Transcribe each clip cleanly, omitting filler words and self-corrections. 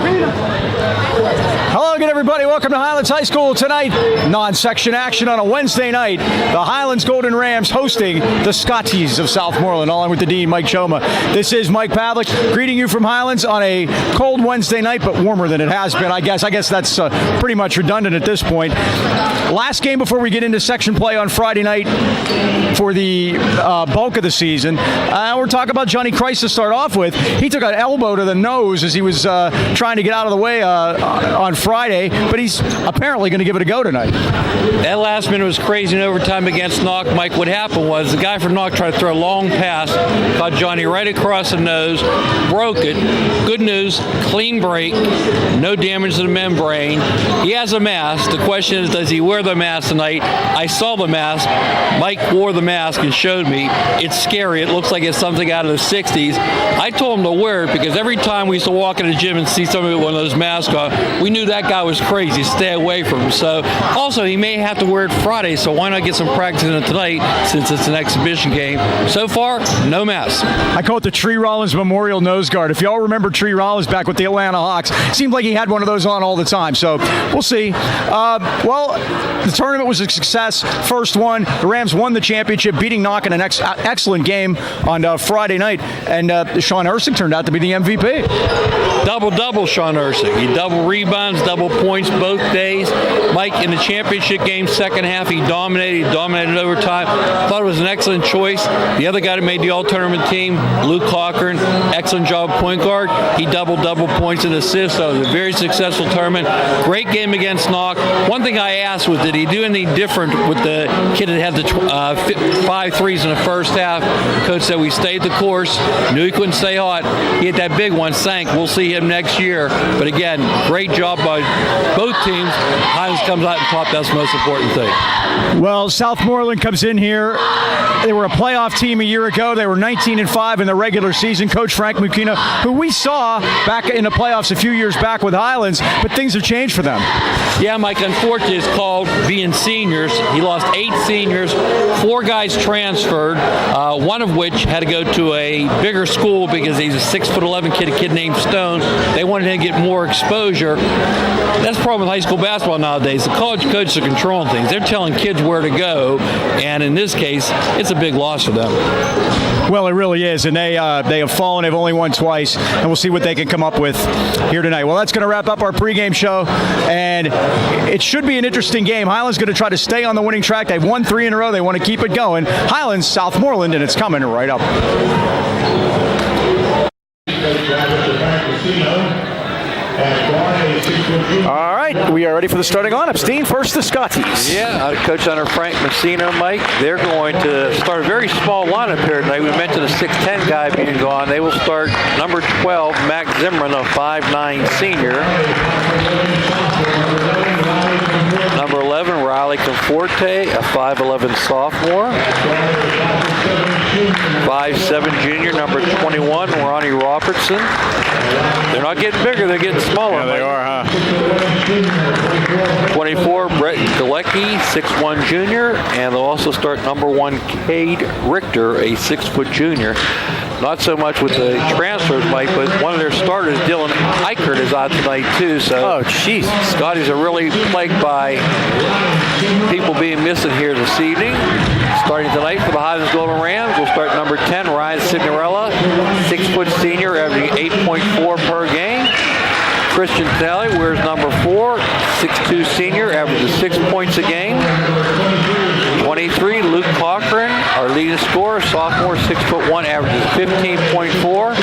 Hello again, everybody. Welcome to Highlands High School tonight. Non-section action on a Wednesday night. The Highlands Golden Rams hosting the Scotties of Southmoreland, along with the Dean, Mike Choma. This is Mike Pavlik greeting you from Highlands on a cold Wednesday night, but warmer than it has been, I guess. I guess that's pretty much redundant at this point. Last game before we get into section play on Friday night for the bulk of the season. We're talking about Johnny Christ to start off with. He took an elbow to the nose as he was trying to get out of the way on Friday, but he's apparently going to give it a go tonight. That last minute was crazy in overtime against Knock. Mike, what happened was the guy from Knock tried to throw a long pass, caught Johnny right across the nose, broke it. Good news, clean break, no damage to the membrane. He has a mask. The question is, does he wear the mask tonight? I saw the mask. Mike wore the mask and showed me. It's scary. It looks like it's something out of the 60s. I told him to wear it because every time we used to walk in the gym and see somebody with one of those masks on, we knew that guy was crazy. Stay away from him. So also he may have to wear it Friday, so why not get some practice in it tonight since it's an exhibition game? So far, no mask. I call it the Tree Rollins Memorial Nose Guard. If y'all remember Tree Rollins back with the Atlanta Hawks, seemed like he had one of those on all the time. So we'll see. Well, the tournament was a success. First one, the Rams won the championship, beating Knock in an excellent game on Friday night. And Sean Ursing turned out to be the MVP. Double-double Sean Ursing. He double rebounds, double points both days. Mike, in the championship game, second half, he dominated overtime. Thought it was an excellent choice. The other guy that made the all-tournament team, Luke Cochran, excellent job point guard. He double6 and assists. So it was a very successful tournament. Great game against Knock. One thing I asked was, did he do anything different with the kid that had the 5 threes in the first half? Coach said we stayed the course. Knew he couldn't stay hot. He hit that big one, sank. We'll see him next year. But again, great job by both teams. Highlands comes out on top. That's the most important thing. Well, Southmoreland comes in here. They were a playoff team a year ago. They were 19-5 in the regular season. Coach Frank Mukina, who we saw back in the playoffs a few years back with Highlands, but things have changed for them. Yeah, Mike, unfortunately, it's called being seniors. He lost 8 seniors. 4 guys transferred, one of which had to go to a bigger school because he's a 6'11" kid, a kid named Stone. They wanted him to get more exposure. That's the problem with high school basketball nowadays. The college coaches are controlling things. They're telling kids where to go, and in this case, it's a big loss for them. Well, it really is, and they have fallen. They've only won twice, and we'll see what they can come up with here tonight. Well, that's going to wrap up our pregame show, and it should be an interesting game. Highlands going to try to stay on the winning track. They've won 3 in a row. They want to keep it going. Highlands, Southmoreland, and it's coming right up. All right, we are ready for the starting lineups. Dean, first the Scotties. Yeah, Coach under Frank Messina, Mike. They're going to start a very small lineup here tonight. We mentioned a 6'10" guy being gone. They will start number 12, Mac Zimmerman, a 5'9" senior. Number 11, Riley Conforte, a 5'11" sophomore. 5'7" junior, number 21, Ronnie Robertson. They're not getting bigger, they're getting smaller. Yeah, they are, huh? 24, Brett Galecki, 6'1" junior, and they'll also start number 1, Cade Richter, a 6' junior. Not so much with the transfers, Mike, but one of their starters, Dylan Eichert, is out tonight too. So, Scotties are really plagued by people being missing here this evening. Starting tonight for the Highlands Golden Rams, we'll start number 10, Ryan Signorella, 6' senior, averaging 8.4 per game. Christian Talley wears number 4, 6'2" senior, averages 6 points a game. 23, Luke Cochran, our leading scorer, sophomore, 6'1", averages 15.4.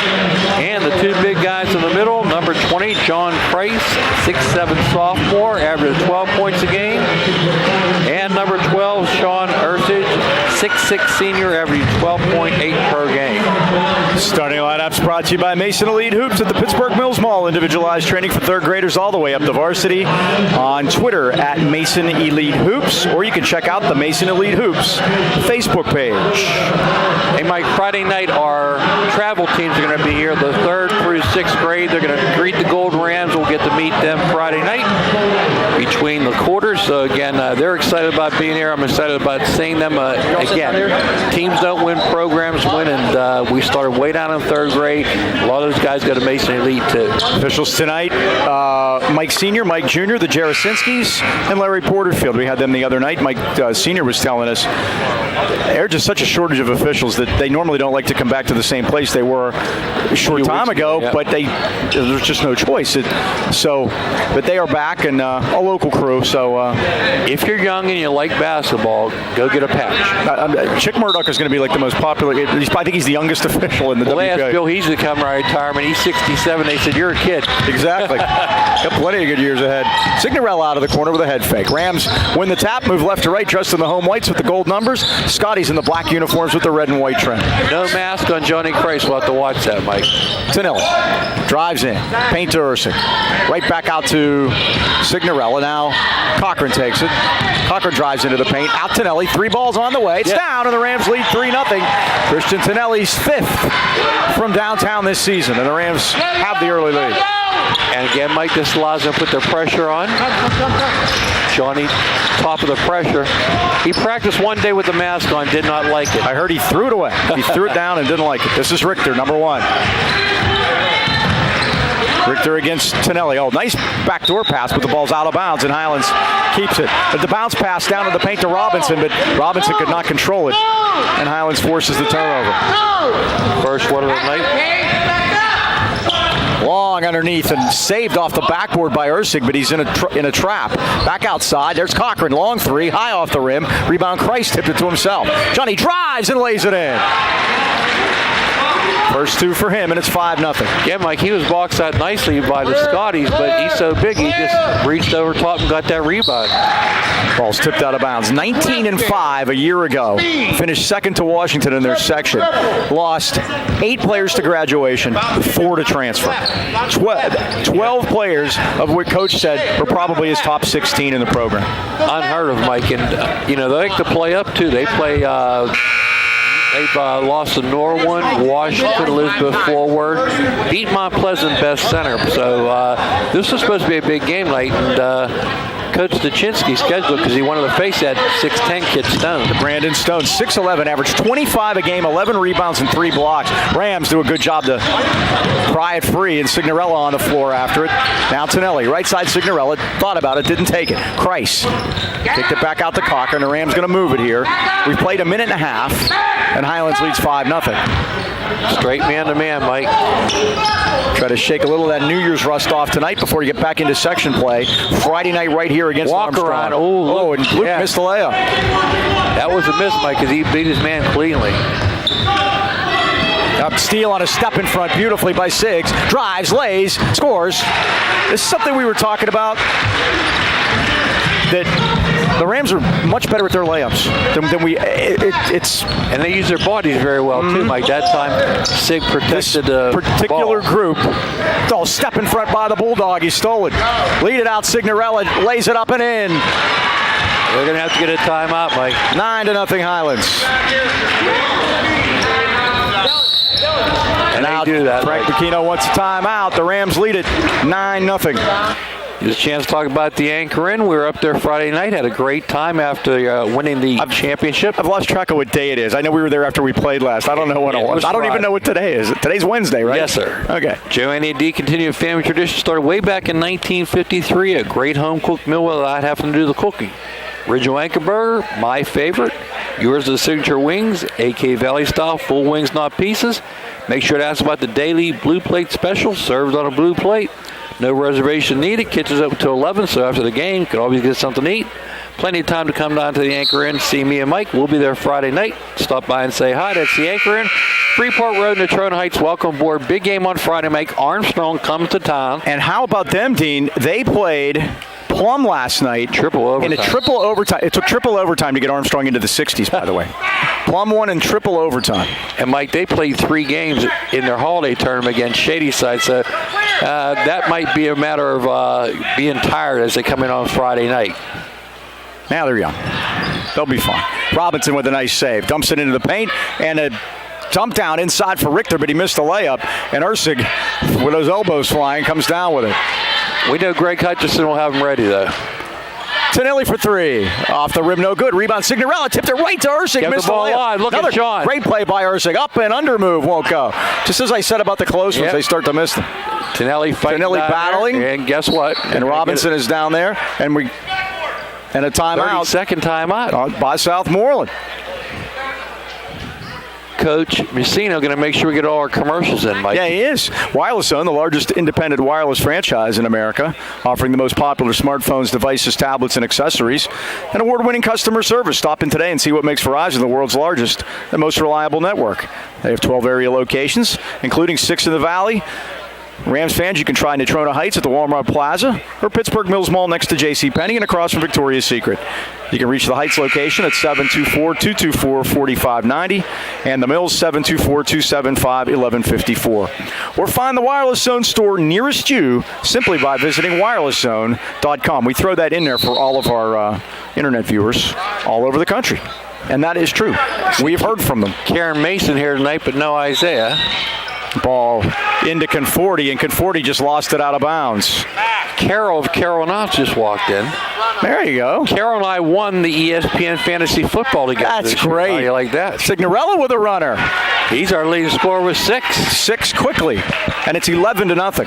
And the 2 big guys in the middle, number 20, John Price, 6'7" sophomore, averages 12 points a game. And number 12, Sean Ursig, 6'6" senior, averaging 12.8 per game. Starting lineups brought to you by Mason Elite Hoops at the Pittsburgh Mills Mall. Individualized training for 3rd graders all the way up to varsity. On Twitter at Mason Elite Hoops, or you can check out the Mason Elite Hoops Facebook page. Hey, Mike, Friday night our travel teams are going to be here, the 3rd through 6th grade. They're going to greet the Golden Rams. We'll get to meet them Friday night between the quarters So again, they're excited about being here. I'm excited about seeing them. Again, teams don't win, programs win, and we started way down in third grade. A lot of those guys go to Mason Elite too. Officials tonight, Mike Sr., Mike Jr., the Jarasinskis, and Larry Porterfield. We had them the other night. Mike Sr. was telling us there's just such a shortage of officials that they normally don't like to come back to the same place they were a short time ago, but there's just no choice. But they are back, and a local crew. So if you're young and you like basketball, go get a patch. Chick Murdoch is going to be like the most popular. I think he's the youngest official in the WPA. Last Bill Heasey to come out of retirement. He's 67. They said, you're a kid. Exactly. Got plenty of good years ahead. Signorella out of the corner with a head fake. Rams win the tap, move left to right, dressed in the home whites with the gold numbers. Scotty's in the black uniforms with the red and white trim. No mask on Johnny Christ. We'll have to watch that, Mike. Tonelli drives in. Paint to Ursig. Right back out to Signorella. Now Cochran takes it. Cochran drives into the paint. Out Tonelli. 3 balls on the way. It's down, and the Rams lead 3-0. Christian Tonelli's 5th from downtown this season, and the Rams have the early lead. And again, Mike, this allows them to put their pressure on. Johnny, top of the pressure. He practiced one day with the mask on, did not like it. I heard he threw it away. He threw it down and didn't like it. This is Richter, number 1. Richter against Tonelli. Oh, nice backdoor pass, but the ball's out of bounds, and Highlands keeps it. But the bounce pass down to the paint to Robinson, but Robinson could not control it, and Highlands forces the turnover. First one of the night. Long underneath and saved off the backboard by Ursig, but he's in a trap. Back outside, there's Cochran. Long 3, high off the rim. Rebound, Christ tipped it to himself. Johnny drives and lays it in. First 2 for him, and it's 5-0. Yeah, Mike, he was boxed out nicely by the Scotties, but he's so big, he just reached over top and got that rebound. Ball's tipped out of bounds. 19-5 a year ago. Finished second to Washington in their section. Lost 8 players to graduation, 4 to transfer. 12 players, of which Coach said were probably his top 16 in the program. Unheard of, Mike. And, they like to play up, too. They play... They've lost to Norwood, Washington, Elizabeth Forward, beat Mount Pleasant Best Center. So this was supposed to be a big game night, and Coach Stachinski scheduled because he wanted to face that 6'10" kid Stone. Brandon Stone, 6'11", averaged 25 a game, 11 rebounds and 3 blocks. Rams do a good job to pry it free, and Signorella on the floor after it. Now Tonelli, right side Signorella, thought about it, didn't take it. Christ kicked it back out to Cochran. The Rams going to move it here. We've played a minute and a half, and Highlands leads 5-0. Straight man-to-man, Mike. Try to shake a little of that New Year's rust off tonight before you get back into section play. Friday night right here against Armstrong. Around. And Luke missed the layup. That was a miss, Mike, because he beat his man cleanly. Up steal on a step in front beautifully by Siggs. Drives, lays, scores. This is something we were talking about, that the Rams are much better at their layups than we. And they use their bodies very well too, Mike. That time, Sig protected the particular ball. group. Oh, step in front by the Bulldog. He stole it. Lead it out. Signorella lays it up and in. They're going to have to get a timeout, Mike. 9-0 Highlands. And now do that, Frank Bacchino wants a timeout. The Rams lead it 9-0. There's a chance to talk about the Anchor Inn. We were up there Friday night, had a great time after winning the championship. I've lost track of what day it is. I know we were there after we played last. I don't know what it was. I don't even know what today is. Today's Wednesday, right? Yes, sir. Okay. Joanne D. continued family tradition started way back in 1953. A great home-cooked meal without having to do the cooking. Original Anchor Burger, my favorite. Yours are the signature wings, AK Valley style, full wings, not pieces. Make sure to ask about the daily blue plate special, served on a blue plate. No reservation needed. Kitchen's open till 11, so after the game, you can always get something to eat. Plenty of time to come down to the Anchor Inn, see me and Mike. We'll be there Friday night. Stop by and say hi. That's the Anchor Inn. Freeport Road, Natrona Heights. Welcome aboard. Big game on Friday. Mike Armstrong comes to town. And how about them, Dean? They played Plum last night. Triple overtime. In a triple overtime. It took triple overtime to get Armstrong into the 60s, by the way. Plum won in triple overtime. And, Mike, they played 3 games in their holiday tournament against Shadyside, so that might be a matter of being tired as they come in on Friday night. Now they're young. They'll be fine. Robinson with a nice save. Dumps it into the paint, and a dump down inside for Richter, but he missed the layup. And Ursig, with those elbows flying, comes down with it. We know Greg Hutchison will have him ready, though. Tinelli for three. Off the rim, no good. Rebound, Signorella tipped it right to Ursig. Get Missed the ball layup. alive. Look Another at John. Great play by Ursig. Up and under move won't go. Just as I said about the close ones, Yep. they start to miss them. Tinelli fighting down battling. there, and guess what? And Robinson is down there, and a timeout 30-second timeout. by Southmoreland. Coach Messino going to make sure we get all our commercials in, Mike. Yeah, he is. Wireless Zone, the largest independent wireless franchise in America, offering the most popular smartphones, devices, tablets, and accessories, and award-winning customer service. Stop in today and see what makes Verizon the world's largest and most reliable network. They have 12 area locations, including 6 in the Valley. Rams fans, you can try Natrona Heights at the Walmart Plaza or Pittsburgh Mills Mall next to JCPenney and across from Victoria's Secret. You can reach the Heights location at 724-224-4590 and the Mills 724-275-1154. Or find the Wireless Zone store nearest you simply by visiting wirelesszone.com. We throw that in there for all of our internet viewers all over the country. And that is true. We've heard from them. Karen Mason here tonight, but no Isaiah. Ball into Conforti, and Conforti just lost it out of bounds. Carol of Carol Knotts just walked in. There you go. Carol and I won the ESPN Fantasy Football together. That's this year. great. How do you like that? Signorella with a runner. He's our leading scorer with 6. 6 quickly, and it's 11-0.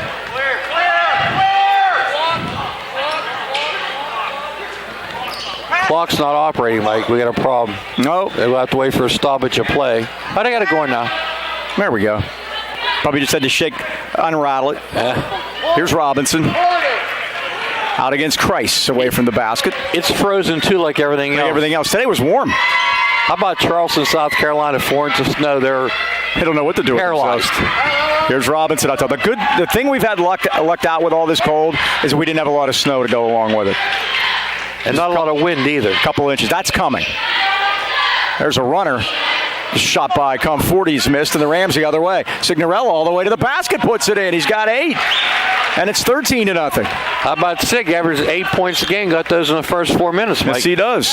Clock's not operating, Mike. We got a problem. No, We'll have to wait for a stoppage of play. But I got it going now. there we go. Probably just had to unrattle it. Here's Robinson. Out against Christ, away from the basket. It's frozen too, like everything else. Everything else. Today was warm. How about Charleston, South Carolina, 4 inches of snow? They're They don't know what to do with paralyzed. themselves. Here's Robinson. I thought the thing we've had lucked out with all this cold is we didn't have a lot of snow to go along with it. And not a lot of wind either. A couple inches. That's coming. There's a runner. Shot by Conforti's missed, and the Rams the other way. Signorella all the way to the basket, puts it in. He's got 8. And it's 13-0. How about Sig? Averaged 8 points a game. Got those in the first 4 minutes, Mike. Yes, he does.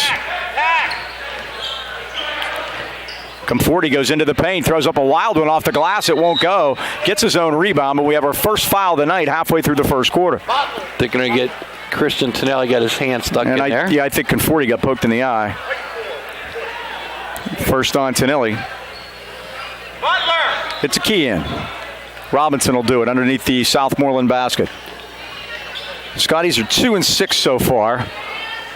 Conforti goes into the paint, throws up a wild one off the glass. It won't go. Gets his own rebound, but we have our first foul of the night halfway through the first quarter. They're going to get Christian Tinelli got his hand stuck in there. Yeah, I think Conforti got poked in the eye. First on Tinelli. It's a key in. Robinson will do it underneath the Southmoreland basket. Scotties are 2 and 6 so far.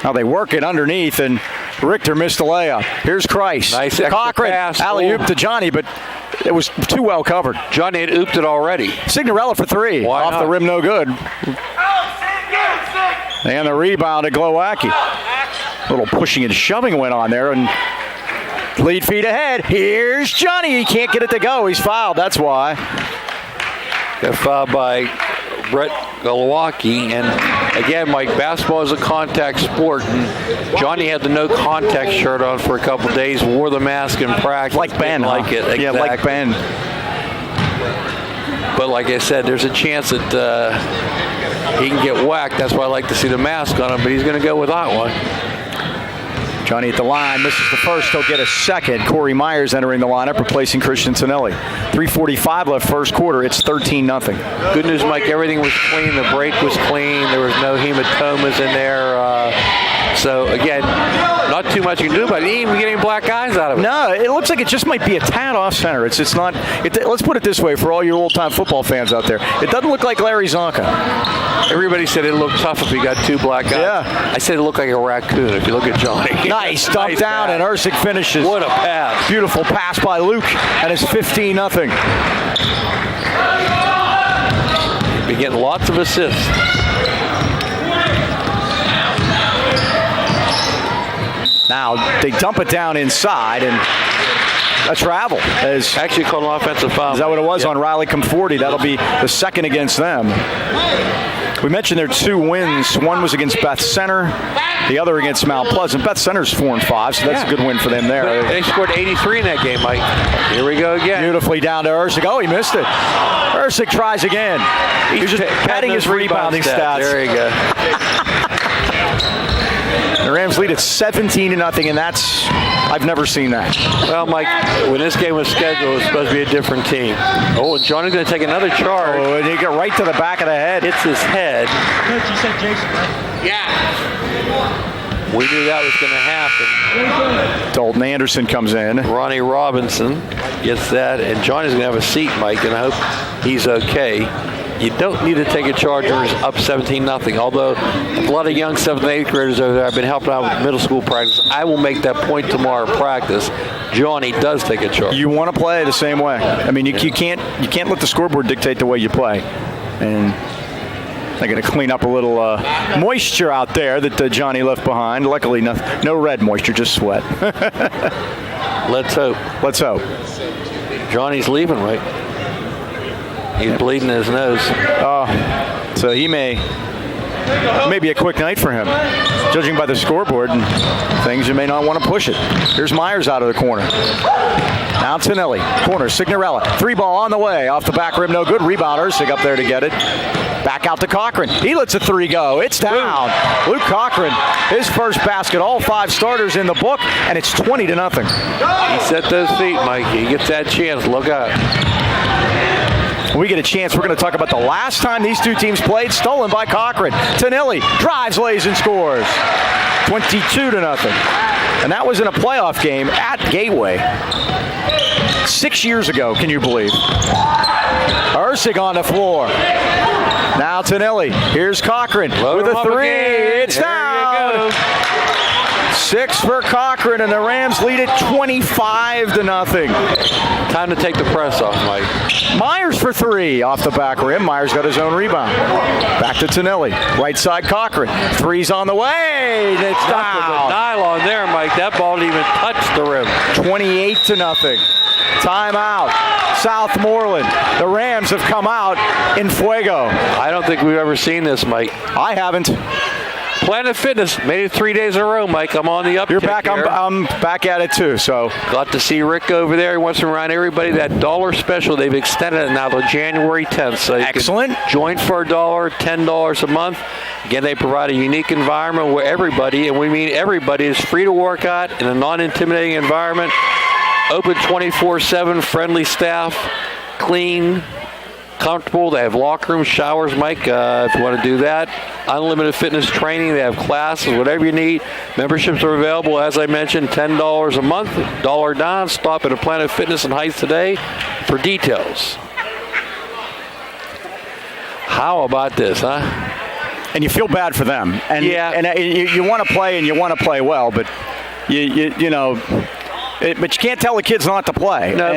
Now they work it underneath, and Richter missed a layup. Here's Christ. Nice extra Cochran, pass. alley-oop to Johnny, but it was too well covered. Johnny had ooped it already. Signorella for 3. Why Off not? the rim, no good. And the rebound to Glowacki. A little pushing and shoving went on there, and lead feet ahead. Here's Johnny. He can't get it to go. He's fouled. That's why. Got fouled by Brett Glowacki. And again, Mike, basketball is a contact sport. And Johnny had the no contact shirt on for a couple days, wore the mask in practice. Like Ben. Didn't like huh? it. Exactly. Yeah, like Ben. But like I said, there's a chance that he can get whacked. That's why I like to see the mask on him. But he's going to go without one. Johnny at the line, misses the first, he'll get a second. Corey Myers entering the lineup, replacing Christian Tinelli. 3:45 left first quarter, it's 13-0. Good news, Mike, everything was clean. The break was clean. There was no hematomas in there. So, again, not too much you can do about it. You ain't even getting black eyes out of it. No, it looks like it just might be a tad off center. It's not. Let's put it this way for all your old-time football fans out there. It doesn't look like Larry Zonka. Everybody said it looked tough if he got 2 black eyes. Yeah. I said it looked like a raccoon if you look at Johnny. Nice dump Nice down, pass. and Ursig finishes. What a pass. Beautiful pass by Luke, and it's 15-0. Been getting lots of assists. Now they dump it down inside, and a travel. Actually called an offensive foul. Is that what it was Yeah. on Riley Conforti? That'll be the second against them. We mentioned their 2 wins. One was against Beth Center, the other against Mount Pleasant. Beth Center's 4-5, so that's a good win for them there. They scored 83 in that game, Mike. Here we go again. Beautifully down to Ursig. Oh, he missed it. Ursig tries again. He's just padding his rebounding stats. There you go. The Rams lead at 17-0, and I've never seen that. Well, Mike, when this game was scheduled, it was supposed to be a different team. Oh, and Johnny's going to take another charge. Oh, and he got right to the back of the head. Hits his head. Coach, you said Jason, right? Yeah. We knew that was going to happen. Dalton Anderson comes in. Ronnie Robinson gets that, and Johnny's going to have a seat, Mike, and I hope he's okay. You don't need to take a charge when it's up 17-0. Although a lot of young 7th and 8th graders over there have been helping out with middle school practice. I will make that point tomorrow in practice. Johnny does take a charge. You want to play the same way. I mean, you can't let the scoreboard dictate the way you play. And they're going to clean up a little moisture out there that Johnny left behind. Luckily, no red moisture, just sweat. Let's hope. Let's hope. Johnny's leaving, right? He's bleeding his nose. So he may be a quick night for him. Judging by the scoreboard and things, you may not want to push it. Here's Myers out of the corner. Now Tonelli, corner, Signorella. 3 ball on the way. Off the back rim, no good. Rebounder, Sig up there to get it. Back out to Cochran. He lets a 3 go. It's down. Luke Cochran, his first basket. All 5 starters in the book, and it's 20-0. He set those feet, Mike. He gets that chance. Look out. When we get a chance, we're going to talk about the last time these two teams played. Stolen by Cochran. Tonelli drives, lays, and scores. 22-0. And that was in a playoff game at Gateway 6 years ago, can you believe? Ursig on the floor. Now Tonelli. Here's Cochran with a 3. It's there down. 6 for Cochran, and the Rams lead it 25-0. Time to take the press off, Mike. Myers for 3 off the back rim. Myers got his own rebound. Back to Tonelli. Right side Cochran. 3's on the way. And it's down. Nylon there, Mike. That ball didn't even touch the rim. 28-0. Timeout. Southmoreland. The Rams have come out in fuego. I don't think we've ever seen this, Mike. I haven't. Planet Fitness made it 3 days in a row, Mike. I'm on the uptick. You're back. Here. I'm back at it too. So got to see Rick over there. He wants to remind everybody that dollar special. They've extended it now to January 10th. So excellent. Join for $1, $10 a month. Again, they provide a unique environment where everybody, and we mean everybody, is free to work out in a non-intimidating environment. Open 24/7, friendly staff, clean, comfortable. They have locker rooms, showers, Mike, if you want to do that. Unlimited fitness training. They have classes, whatever you need. Memberships are available, as I mentioned, $10 a month, $1 down. Stop at a Planet Fitness in Heights today for details. How about this, huh? And you feel bad for them. And yeah. And you want to play, and you want to play well, but you know, but you can't tell the kids not to play. No.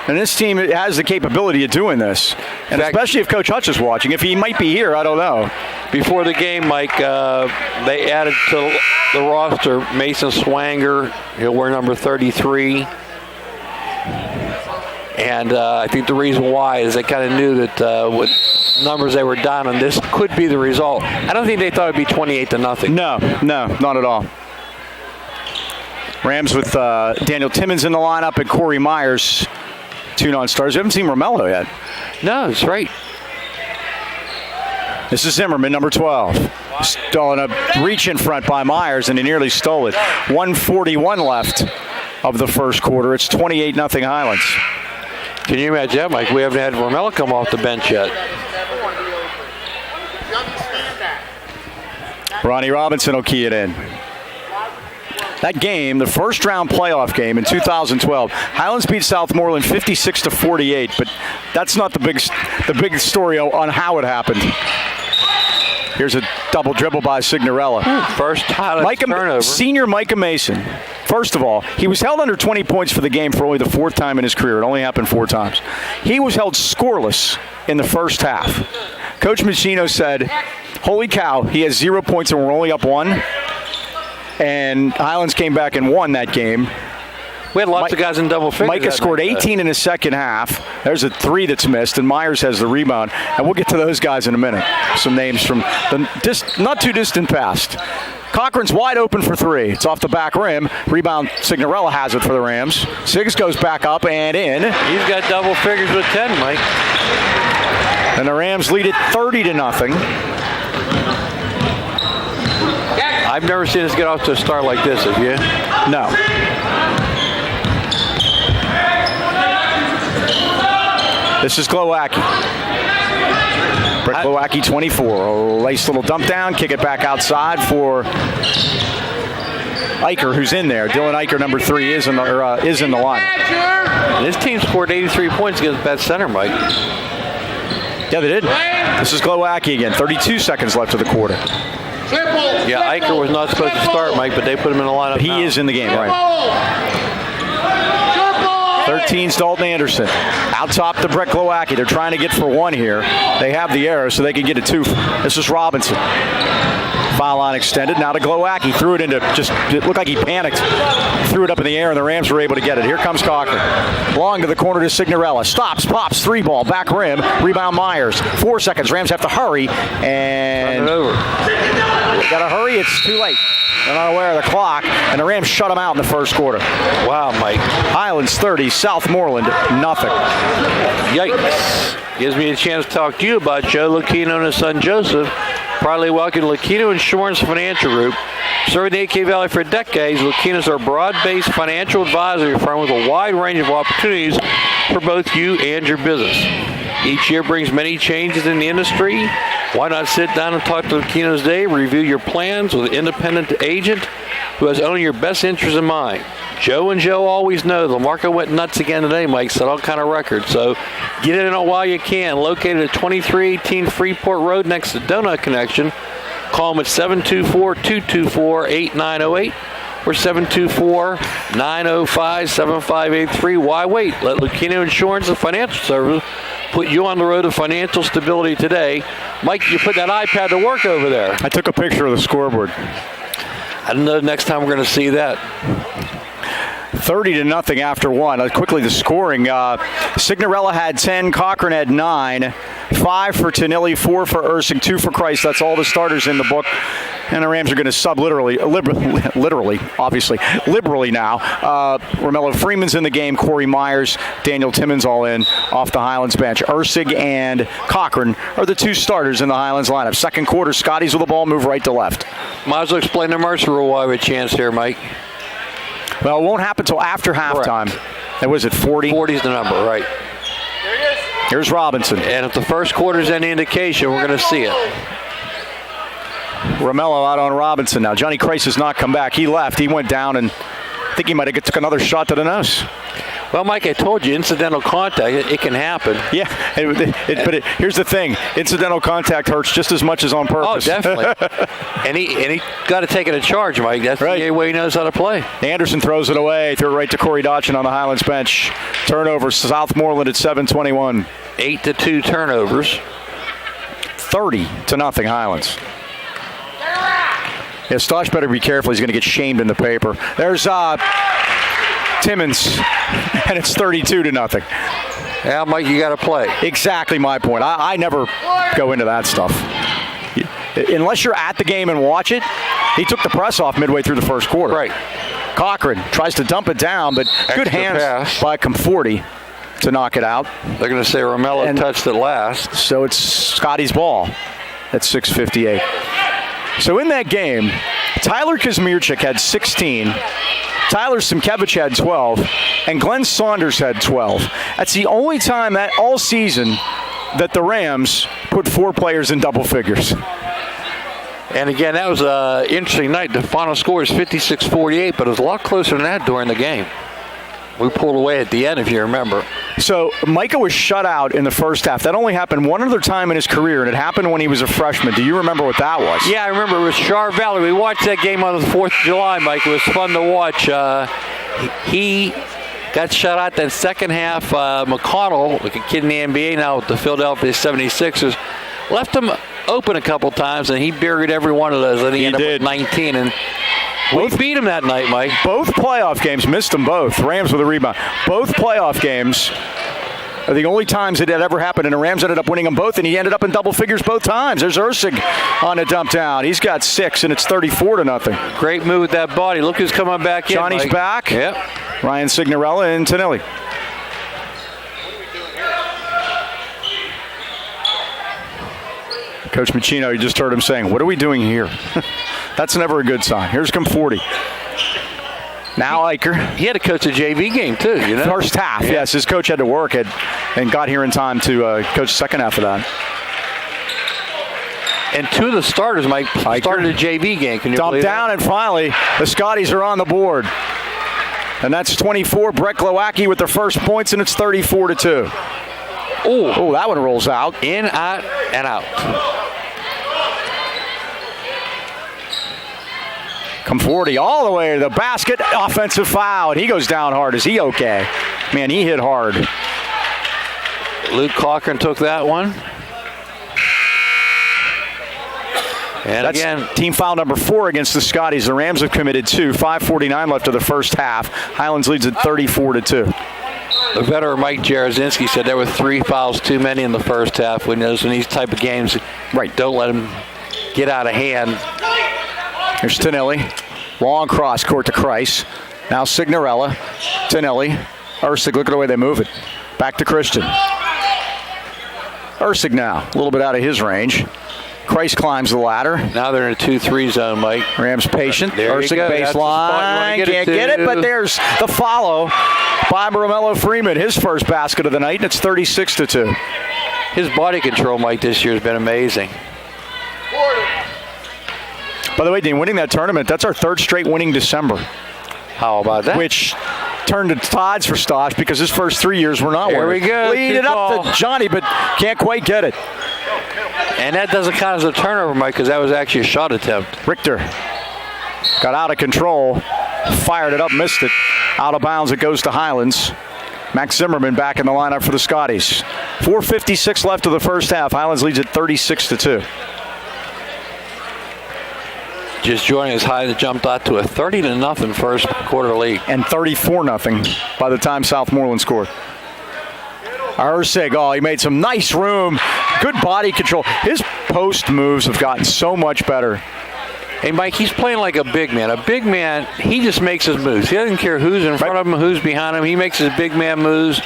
And this team has the capability of doing this. And especially if Coach Hutch is watching. If he might be here, I don't know. Before the game, Mike, they added to the roster Mason Swanger. He'll wear number 33. And I think the reason why is they kind of knew that with numbers they were down on, this could be the result. I don't think they thought it would be 28-0. No, not at all. Rams with Daniel Timmons in the lineup and Corey Myers. 2 non-stars. We haven't seen Romello yet. No, that's right. This is Zimmerman, number 12. Stolen a reach in front by Myers, and he nearly stole it. 1:41 left of the first quarter. It's 28-0 Highlands. Can you imagine that, Mike? We haven't had Romello come off the bench yet. Ronnie Robinson will key it in. That game, the first round playoff game in 2012, Highlands beat Southmoreland 56-48, but that's not the big story on how it happened. Here's a double dribble by Signorella. First Highlands turnover. Senior Micah Mason. First of all, he was held under 20 points for the game for only the 4th time in his career. It only happened 4 times. He was held scoreless in the first half. Coach Machino said, holy cow, he has 0 points and we're only up 1. And Highlands came back and won that game. We had lots of guys in double figures. Micah scored 18 in the second half. There's a 3 that's missed, and Myers has the rebound. And we'll get to those guys in a minute. Some names from the not too distant past. Cochran's wide open for 3. It's off the back rim. Rebound, Signorella has it for the Rams. Siggs goes back up and in. He's got double figures with 10, Mike. And the Rams lead it 30-0. I've never seen us get off to a start like this, have you? No. This is Glowacki. Brett Glowacki, 24. A nice little dump down, kick it back outside for Eicher, who's in there. Dylan Eicher, number 3, is in the line. This team scored 83 points against Beth Center, Mike. Yeah, they did. This is Glowacki again. 32 seconds left of the quarter. Yeah, Eicher was not supposed to start, Mike, but they put him in the lineup. But he is in the game, right? 13's Dalton Anderson. Out top to Brett Glowacki. They're trying to get for 1 here. They have the arrow, so they can get a 2. This is Robinson. Foul line extended. Now to Glowacki. Threw it into it looked like he panicked. Threw it up in the air, and the Rams were able to get it. Here comes Cochran. Long to the corner to Signorella. Stops, pops, 3 ball, back rim. Rebound Myers. 4 seconds. Rams have to hurry. And Turn it over. They got to hurry. It's too late. They're not aware of the clock, and the Rams shut them out in the first quarter. Wow, Mike. Highlands 30, Southmoreland nothing. Yikes. Gives me a chance to talk to you about Joe Lucchino and his son Joseph. Proudly welcome Lucchino Insurance Financial Group. Serving the AK Valley for decades, Lucchino's our broad-based financial advisory firm with a wide range of opportunities for both you and your business. Each year brings many changes in the industry. Why not sit down and talk to Lucchino today, review your plans with an independent agent who has only your best interest in mind. Joe and Joe always know the market went nuts again today, Mike, set all kind of records. So get in while you can. Located at 2318 Freeport Road next to Donut Connection. Call them at 724-224-8908 or 724-905-7583. Why wait? Let Lucchino Insurance and Financial Services put you on the road to financial stability today. Mike, you put that iPad to work over there. I took a picture of the scoreboard. I don't know next time we're going to see that. 30-0 after 1. Quickly, the scoring. Signorella had 10. Cochran had 9. 5 for Tanilli, 4 for Ursing, 2 for Christ. That's all the starters in the book. And the Rams are going to sub liberally now. Romello Freeman's in the game. Corey Myers, Daniel Timmons all in off the Highlands bench. Ursig and Cochran are the 2 starters in the Highlands lineup. Second quarter, Scotty's with the ball, move right to left. Might as well explain the Mercer rule while we have a chance here, Mike. Well, it won't happen until after halftime. And was it 40? 40 is the number, right. Here's Robinson. And if the first quarter is any indication, we're going to see it. Romello out on Robinson now. Johnny Christ has not come back. He left. He went down, and I think he might have took another shot to the nose. Well, Mike, I told you, incidental contact, it can happen. Yeah, but here's the thing. Incidental contact hurts just as much as on purpose. Oh, definitely. and he got to take it in charge, Mike. That's right. The way he knows how to play. Anderson throws it away. Threw it right to Corey Dotchin on the Highlands bench. Turnover, Southmoreland at 7:21. 8-2 turnovers. 30-0 Highlands. Yeah, Stosh better be careful. He's going to get shamed in the paper. There's Timmons, and it's 32-0. Yeah, Mike, you got to play. Exactly my point. I never go into that stuff. Unless you're at the game and watch it, he took the press off midway through the first quarter. Right. Cochran tries to dump it down, but good hands pass by Comforti to knock it out. They're going to say Romello touched it last. So it's Scotty's ball at 6:58. So in that game, Tyler Kazmierczyk had 16, Tyler Simkevich had 12, and Glenn Saunders had 12. That's the only time that all season that the Rams put 4 players in double figures. And again, that was an interesting night. The final score is 56-48, but it was a lot closer than that during the game. We pulled away at the end, if you remember. So Micah was shut out in the first half. That only happened one other time in his career, and it happened when he was a freshman. Do you remember what that was? Yeah, I remember. It was Char Valley. We watched that game on the 4th of July, Mike. It was fun to watch. He got shut out that second half. McConnell, like a kid in the NBA now with the Philadelphia 76ers, left him open a couple times, and he buried every one of those. And he ended up with 19. And we beat him that night, Mike. Both playoff games, missed them both. Rams with a rebound. Both playoff games are the only times it had ever happened, and the Rams ended up winning them both, and he ended up in double figures both times. There's Ursig on a dump down. He's got 6, and it's 34-0. Great move with that body. Look who's coming back in, Johnny's Mike. back. Yep. Ryan Signorella and Tanilli. Coach Machino, you just heard him saying, what are we doing here? That's never a good sign. Here's come 40. Now Eicher. He had to coach a JV game, too, you know? First half, yes. His coach had to work it and got here in time to coach the second half of that. And two of the starters might started a JV game. Can you believe down, that? and finally, the Scotties are on the board. And that's 24. Brett Glowacki with their first points, and it's 34-2. Oh, that one rolls out. In, out, and out. Come 40 all the way to the basket. Offensive foul, and he goes down hard. Is he okay? Man, he hit hard. Luke Cochran took that one. And that's again, team foul number 4 against the Scotties. The Rams have committed 2. 5:49 left of the first half. Highlands leads at 34-2. The veteran Mike Jarozinski said there were 3 fouls too many in the first half. We know in these type of games, right? Don't let them get out of hand. Here's Tonelli. Long cross court to Kreis. Now Signorella. Tonelli. Ursig, look at the way they move it. Back to Christian. Ursig now, a little bit out of his range. Kreis climbs the ladder. Now they're in a 2-3 zone, Mike. Rams patient. There Ursig baseline. Can't get it, but there's the follow by Romello Freeman. His first basket of the night, and it's 36-2. His body control, Mike, this year has been amazing. By the way, Dean, winning that tournament, that's our 3rd straight winning December. How about that? Which turned to tides for Stosh because his first 3 years were not winning. There we go. Lead it up to Johnny, but can't quite get it. And that doesn't count as a turnover, Mike, because that was actually a shot attempt. Richter got out of control, fired it up, missed it. Out of bounds, it goes to Highlands. Max Zimmerman back in the lineup for the Scotties. 4:56 left of the first half. Highlands leads at 36-2. Just joining us, Highlands jumped out to a 30-0 first quarter lead. And 34-0 by the time Southmoreland scored. Ursig, he made some nice room. Good body control. His post moves have gotten so much better. Hey, Mike, he's playing like a big man. A big man, he just makes his moves. He doesn't care who's in front of him, who's behind him. He makes his big man moves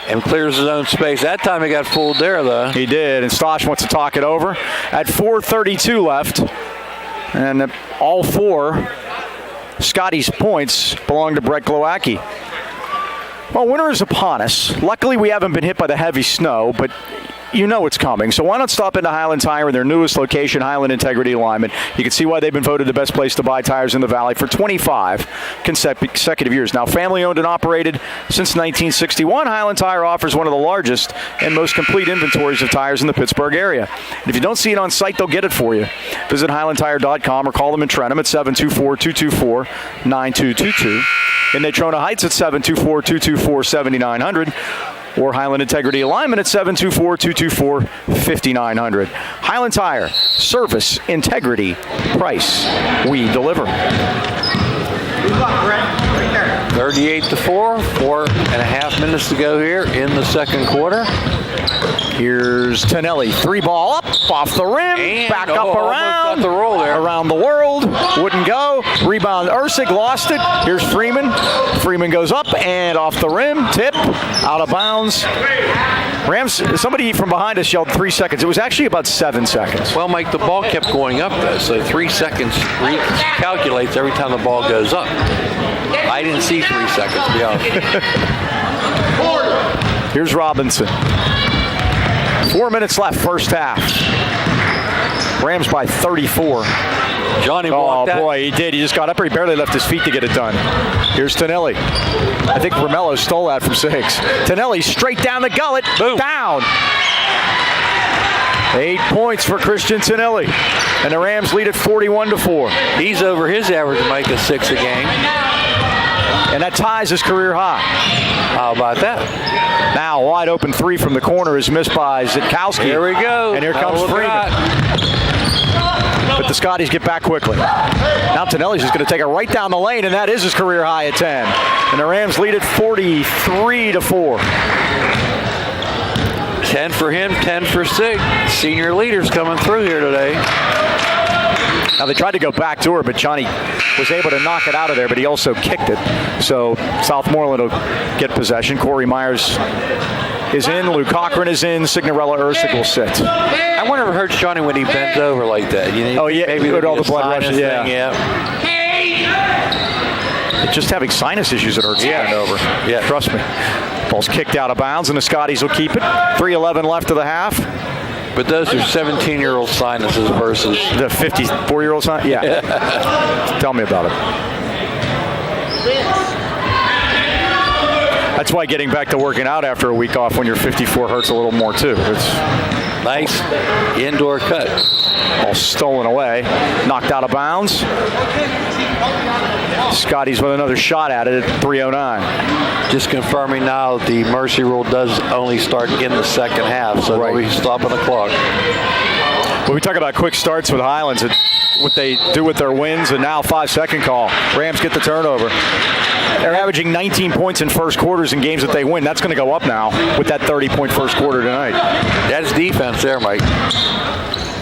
and clears his own space. That time he got fooled there, though. He did, and Stosh wants to talk it over. At 4:32 left, and all 4 Scotties' points belong to Brett Glowacki. Well, winter is upon us. Luckily, we haven't been hit by the heavy snow, but you know it's coming. So why not stop into Highland Tire in their newest location, Highland Integrity Alignment. You can see why they've been voted the best place to buy tires in the Valley for 25 consecutive years. Now, family owned and operated since 1961, Highland Tire offers one of the largest and most complete inventories of tires in the Pittsburgh area. And if you don't see it on site, they'll get it for you. Visit highlandtire.com or call them in Trenton at 724-224-9222. In Natrona Heights at 724-224-7900. Or Highland Integrity Alignment at 724-224-5900. Highland Tire, service, integrity, price, we deliver. 38-4, 4.5 minutes to go here in the second quarter. Here's Tonelli, 3-ball up, off the rim, and back up around, got the roll there. Around the world, wouldn't go. Rebound, Ursig lost it. Here's Freeman. Freeman goes up and off the rim, tip, out of bounds. Rams, somebody from behind us yelled 3 seconds. It was actually about 7 seconds. Well, Mike, the ball kept going up, though, so 3 seconds calculates every time the ball goes up. I didn't see 3 seconds, to be honest. Here's Robinson. 4 minutes left, first half. Rams by 34. Johnny blocked that. Oh, boy, he did. He just got up there. He barely left his feet to get it done. Here's Tonelli. I think Romello stole that from Siggs. Tonelli straight down the gullet. Boom. Down. 8 points for Christian Tonelli. And the Rams lead at 41-4. He's over his average to make a 6 a game. And that ties his career high. How about that? Now, wide open 3 from the corner is missed by Zitkowski. Here we go. And here comes Freeman. But the Scotties get back quickly. Now Tonelli's just going to take it right down the lane, and that is his career high at 10. And the Rams lead at 43-4. 10 for him, 10 for Sig. Senior leaders coming through here today. Now they tried to go back to her, but Johnny was able to knock it out of there, but he also kicked it. So Southmoreland will get possession. Corey Myers is in. Luke Cochran is in. Signorella Ursig will sit. I wonder if it hurts Johnny when he bends over like that. Oh, yeah. Maybe with all the a blood sinus rushes. thing, Yeah. Just having sinus issues, it hurts to bend over. Yeah. Trust me. Ball's kicked out of bounds, and the Scotties will keep it. 3:11 left of the half. But those are 17-year-old sinuses versus The 54-year-old son? Yeah. Tell me about it. That's why getting back to working out after a week off when you're 54 hurts a little more, too. It's nice indoor cut. all stolen away. Knocked out of bounds. Scotties with another shot at it at 3:09. Just confirming now the mercy rule does only start in the second half, so Right. we'll be stopping the clock. When we talk about quick starts with Highlands, what they do with their wins, and now 5-second call. Rams get the turnover. They're averaging 19 points in first quarters in games that they win. That's going to go up now with that 30-point first quarter tonight. That's defense there, Mike.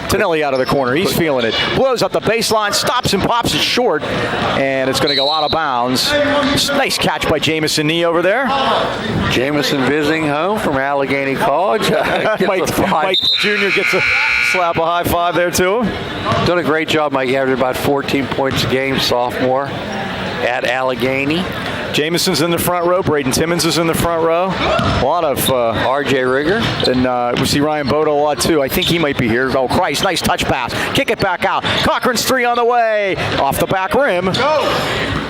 Tonelli out of the corner. He's feeling it. Blows up the baseline, stops and pops it short, and it's going to go out of bounds. Nice catch by Jamison Nee over there. Jamison visiting home from Allegheny College. Mike Jr. gets a slap a high five there to him. Done a great job, Mike. Averaged about 14 points a game, sophomore at Allegheny. Jamison's in the front row. Braden Timmons is in the front row. A lot of R.J. Rigger. and we see Ryan Bodo a lot too. I think he might be here. Oh Christ! Nice touch pass. Kick it back out. Cochran's three on the way. Off the back rim.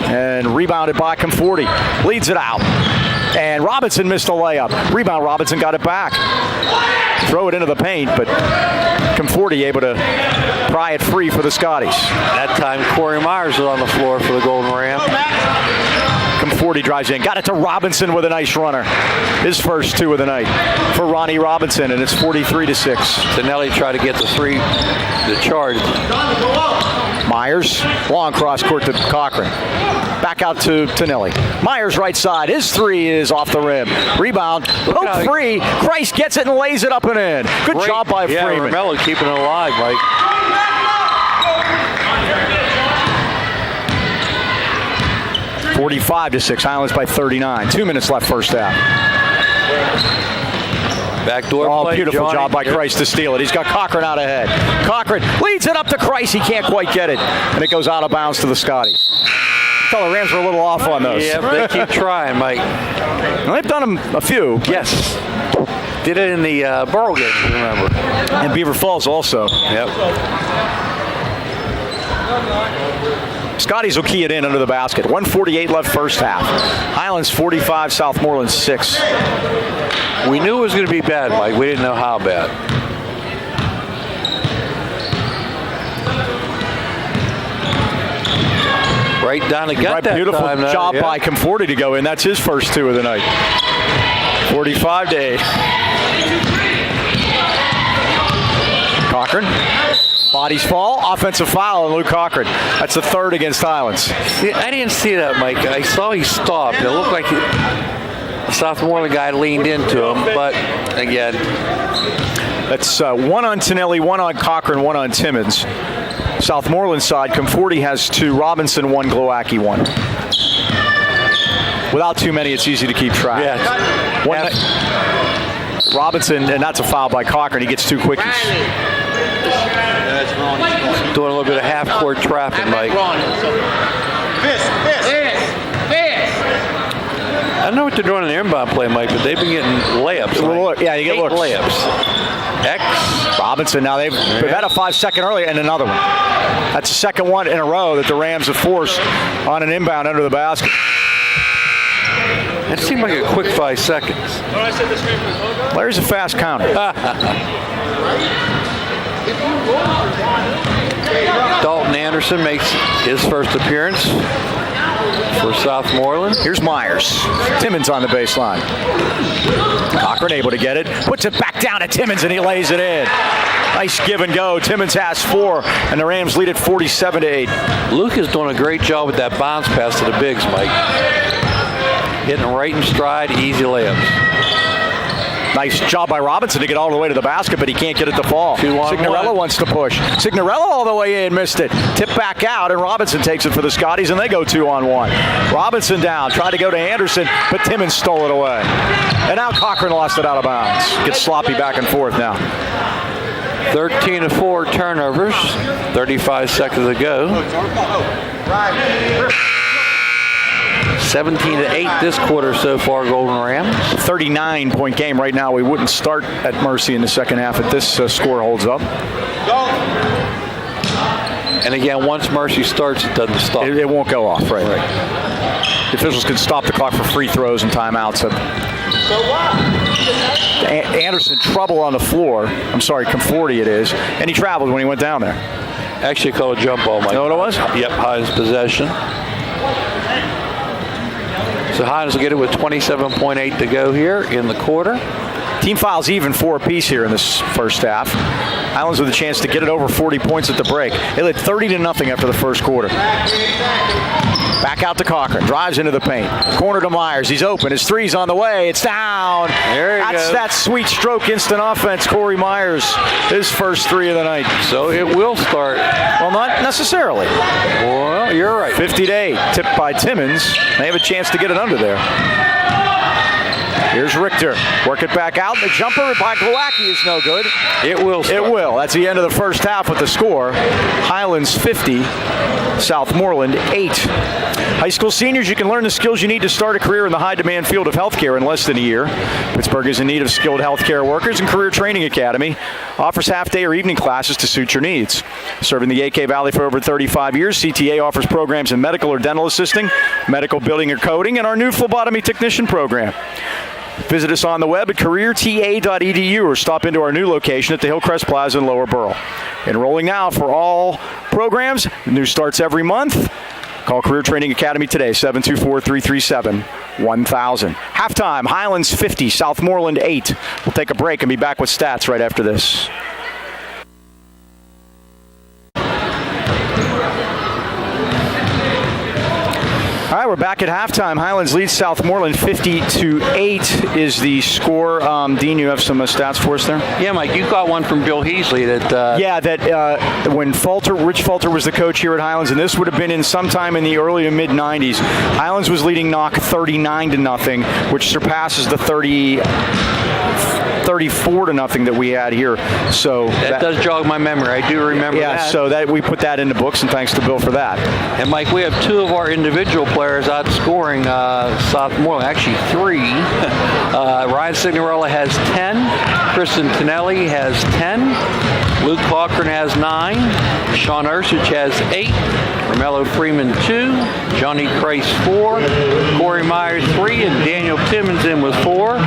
And rebounded by Conforti. Leads it out. And Robinson missed a layup. Rebound. Robinson got it back. Throw it into the paint, but Conforti able to pry it free for the Scotties. That time, Corey Myers was on the floor for the Golden Ram. Conforti drives in. Got it to Robinson with a nice runner. His first two of the night for Ronnie Robinson, and it's 43-6. Tonelli tried to get the charge. Myers, long cross court to Cochran. Back out to Tonelli. Myers right side. His three is off the rim. Rebound. Poke free. Christ gets it and lays it up and in. Good job by Freeman. Romello keeping it alive, Mike. $45-6. Highlands by 39. 2 minutes left first half. Backdoor play. Beautiful Johnny. job by Christ to steal it. He's got Cochran out ahead. Cochran leads it up to Christ. He can't quite get it. And it goes out of bounds to the Scotties. I thought the Rams were a little off on those. Yeah, they keep trying, Mike. Well, they've done them a few. Yes. Did it in the Borough game, remember. And Beaver Falls also. Yep. Scotties will key it in under the basket. 1:48 left first half. Highlands 45, Southmoreland 6. We knew it was going to be bad, Mike. We didn't know how bad. Right down the gut that Beautiful time, job by Conforti to go in. That's his first two of the night. 45-8. Cochran. Bodies fall. Offensive foul on Luke Cochran. That's the third against Highlands. See, I didn't see that, Mike. I saw he stopped. It looked like the Southmoreland guy leaned into him, but again. That's one on Tonelli, one on Cochran, one on Timmons. Southmoreland side, Conforti has two, Robinson one, Glowacki one. Without too many, it's easy to keep track. Yeah. Robinson, and that's a foul by Cochran. He gets two quickies. Doing a little bit of half-court trapping, Mike. I don't know what they're doing in the inbound play, Mike, but they've been getting layups. Yeah, you get 8 looks. layups. X. Robinson, now they've had a 5-second earlier and another one. That's the second one in a row that the Rams have forced on an inbound under the basket. That seemed like a quick 5 seconds. Larry's a fast counter. Dalton Anderson makes his first appearance for Southmoreland. Here's Myers. Timmons on the baseline. Cochran able to get it. Puts it back down to Timmons and he lays it in. Nice give and go. Timmons has 4 and the Rams lead it 47-8. Luke is doing a great job with that bounce pass to the bigs, Mike. Hitting right in stride, easy layups. Nice job by Robinson to get all the way to the basket, but he can't get it to fall. 2-on-1. Signorello wants to push. Signorello all the way in, missed it. Tip back out, and Robinson takes it for the Scotties, and they go 2-on-1. Robinson down, tried to go to Anderson, but Timmons stole it away. And now Cochran lost it out of bounds. Gets sloppy back and forth now. 13-4 turnovers, 35 seconds to go. 17-8 this quarter so far, Golden Rams. 39-point game right now. We wouldn't start at Mercy in the second half if this score holds up. And again, once Mercy starts, it doesn't stop. It won't go off, right. The officials can stop the clock for free throws and timeouts. Anderson, trouble on the floor. I'm sorry, Conforti it is. And he traveled when he went down there. Actually called a jump ball, Mike. You know what it was? Yep, Highlands possession. So Highlands will get it with 27.8 to go here in the quarter. Team fouls even 4 apiece here in this first half. Highlands with a chance to get it over 40 points at the break. They led 30-0 after the first quarter. Back out to Cochran. Drives into the paint. Corner to Myers. He's open. His three's on the way. It's down. There he goes. That sweet stroke instant offense. Corey Myers, his first 3 of the night. So it will start. Well, not necessarily. Well, you're right. 50-8. Tipped by Timmons. They have a chance to get it under there. Here's Richter. Work it back out. The jumper by Glowacki is no good. It will start. It will. That's the end of the first half with the score. Highlands 50, Southmoreland 8. High school seniors, you can learn the skills you need to start a career in the high-demand field of healthcare in less than a year. Pittsburgh is in need of skilled healthcare workers, and Career Training Academy offers half-day or evening classes to suit your needs. Serving the AK Valley for over 35 years, CTA offers programs in medical or dental assisting, medical billing or coding, and our new phlebotomy technician program. Visit us on the web at careerta.edu or stop into our new location at the Hillcrest Plaza in Lower Borough. Enrolling now for all programs. New starts every month. Call Career Training Academy today, 724-337-1000. Halftime, Highlands 50, Southmoreland 8. We'll take a break and be back with stats right after this. All right, we're back at halftime. Highlands leads Southmoreland 50-8 is the score. Dean, you have some stats for us there? Yeah, Mike, you got one from Bill Heasley that. When Rich Falter was the coach here at Highlands, and this would have been in sometime in the early to mid 90s. Highlands was leading Knock 39-0, which surpasses the 34-0 that we had here. So that does jog my memory. I do remember that. Yeah, so that we put that in the books, and thanks to Bill for that. And Mike, we have 2 of our individual players outscoring Southmoreland. Actually 3. Ryan Signorello has 10. Kristen Tonelli has 10. Luke Cochran has 9. Sean Ursich has 8. Romello Freeman 2. Johnny Christ 4. Corey Myers 3. And Daniel Timmons in with 4.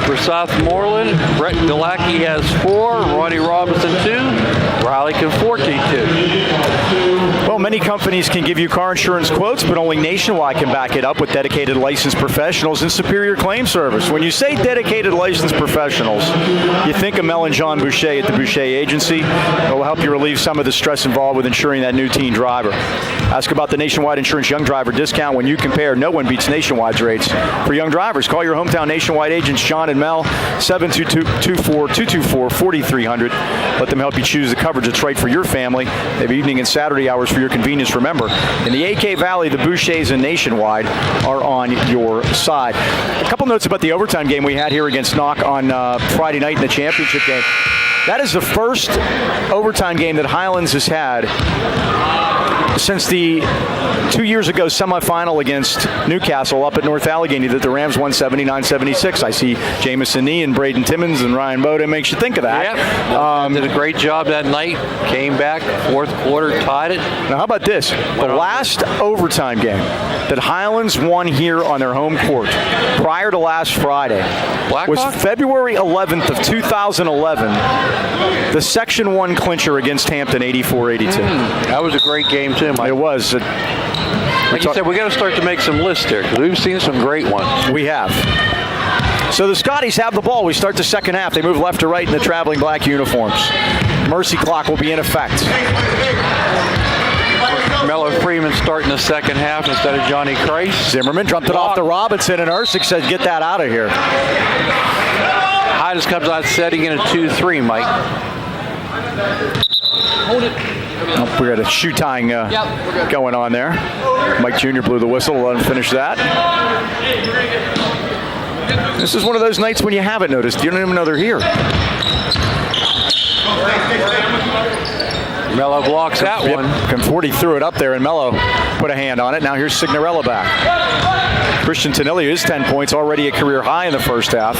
For Southmoreland, Brett Galacki has 4. Ronnie Robinson 2. Riley Conforti 2. Well, many companies can give you car insurance quotes, but only Nationwide can back it up with dedicated licensed professionals and superior claim service. When you say dedicated licensed professionals, you think of Mel and John Boucher at the Boucher Agency. It will help you relieve some of the stress involved with insuring that new teen driver. Ask about the Nationwide Insurance Young Driver discount. When you compare, no one beats Nationwide's rates. For young drivers, call your hometown Nationwide agents, John and Mel, 722-224-4300. Let them help you choose the coverage that's right for your family. They have evening and Saturday hours for your convenience. Remember, in the AK Valley, the Bouchers and Nationwide are on your side. A couple notes about the overtime game we had here against Knock on Friday night in the championship game. That is the first overtime game that Highlands has had since the 2 years ago semifinal against Newcastle up at North Allegheny that the Rams won 79-76. I see Jamison Nee and Braden Timmons and Ryan Bowden. Makes you think of that. Yep. Did a great job that night. Came back, fourth quarter, tied it. Now, how about this? The last overtime game that Highlands won here on their home court prior to last Friday was February 11th of 2011, the Section 1 clincher against Hampton, 84-82. That was a great game, too, Mike. It was. Like you said, we got to start to make some lists here because we've seen some great ones. We have. So the Scotties have the ball. We start the second half. They move left to right in the traveling black uniforms. Mercy clock will be in effect. Mello Freeman starting the second half instead of Johnny Christ. Zimmerman jumped it off to Robinson, and Ursich said, get that out of here. Highlands comes out setting in a 2-3, Mike. Oh, we got a shoe tying going on there. Mike Jr. blew the whistle. Let him finish that. This is one of those nights when you haven't noticed. You don't even know they're here. Mello blocks that one. Conforti threw it up there, and Mello put a hand on it. Now here's Signorella back. Christian Tonelli is 10 points, already a career high in the first half.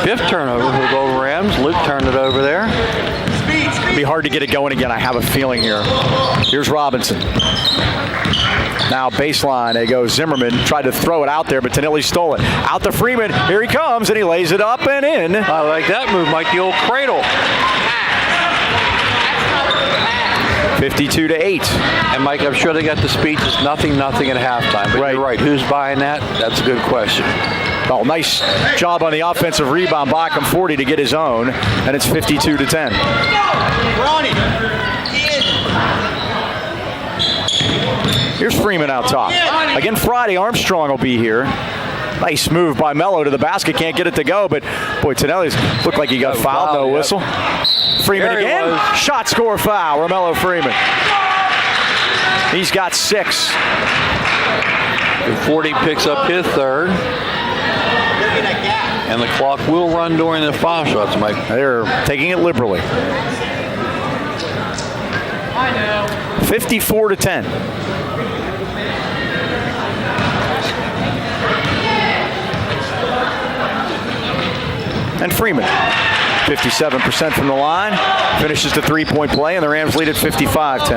Fifth turnover for the Golden Rams. Luke turned it over there. It'll be hard to get it going again, I have a feeling here. Here's Robinson. Now baseline, they go Zimmerman, tried to throw it out there, but Tonelli stole it. Out to Freeman, here he comes, and he lays it up and in. I like that move, Mike, the old cradle. 52-8. And Mike, I'm sure they got the speech, it's nothing at halftime. But You're right, who's buying that? That's a good question. Oh, nice job on the offensive rebound by Conforti to get his own, and it's 52-10. Here's Freeman out top. Again, Friday, Armstrong will be here. Nice move by Mello to the basket. Can't get it to go, but boy, Tonelli's looked like he got fouled. No whistle. Freeman again. Shot, score, foul. Romello Freeman. He's got 6. Conforti picks up his third. And the clock will run during the foul shots, Mike. They're taking it liberally. 54-10. And Freeman, 57% from the line, finishes the three-point play, and the Rams lead at 55-10.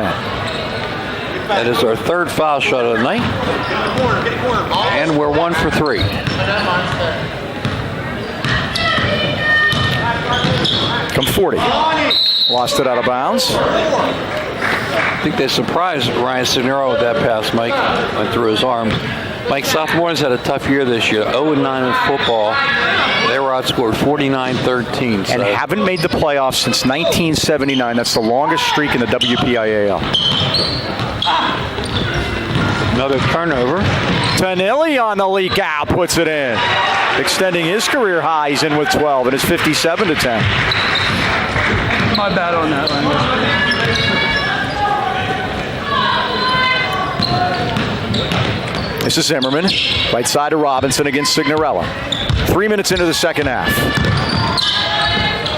That is our third foul shot of the night. And we're 1 for 3. Conforti. Lost it out of bounds. I think they surprised Ryan Signoro with that pass, Mike. Went through his arms. Mike, Southmoreland's had a tough year this year. 0-9 in football. They were outscored 49-13. And haven't made the playoffs since 1979. That's the longest streak in the WPIAL. Another turnover. Tonelli on the leak out, puts it in. Extending his career high, he's in with 12, and it's 57-10. My bad on that one. This is Zimmerman, right side of Robinson against Signorella. 3 minutes into the second half.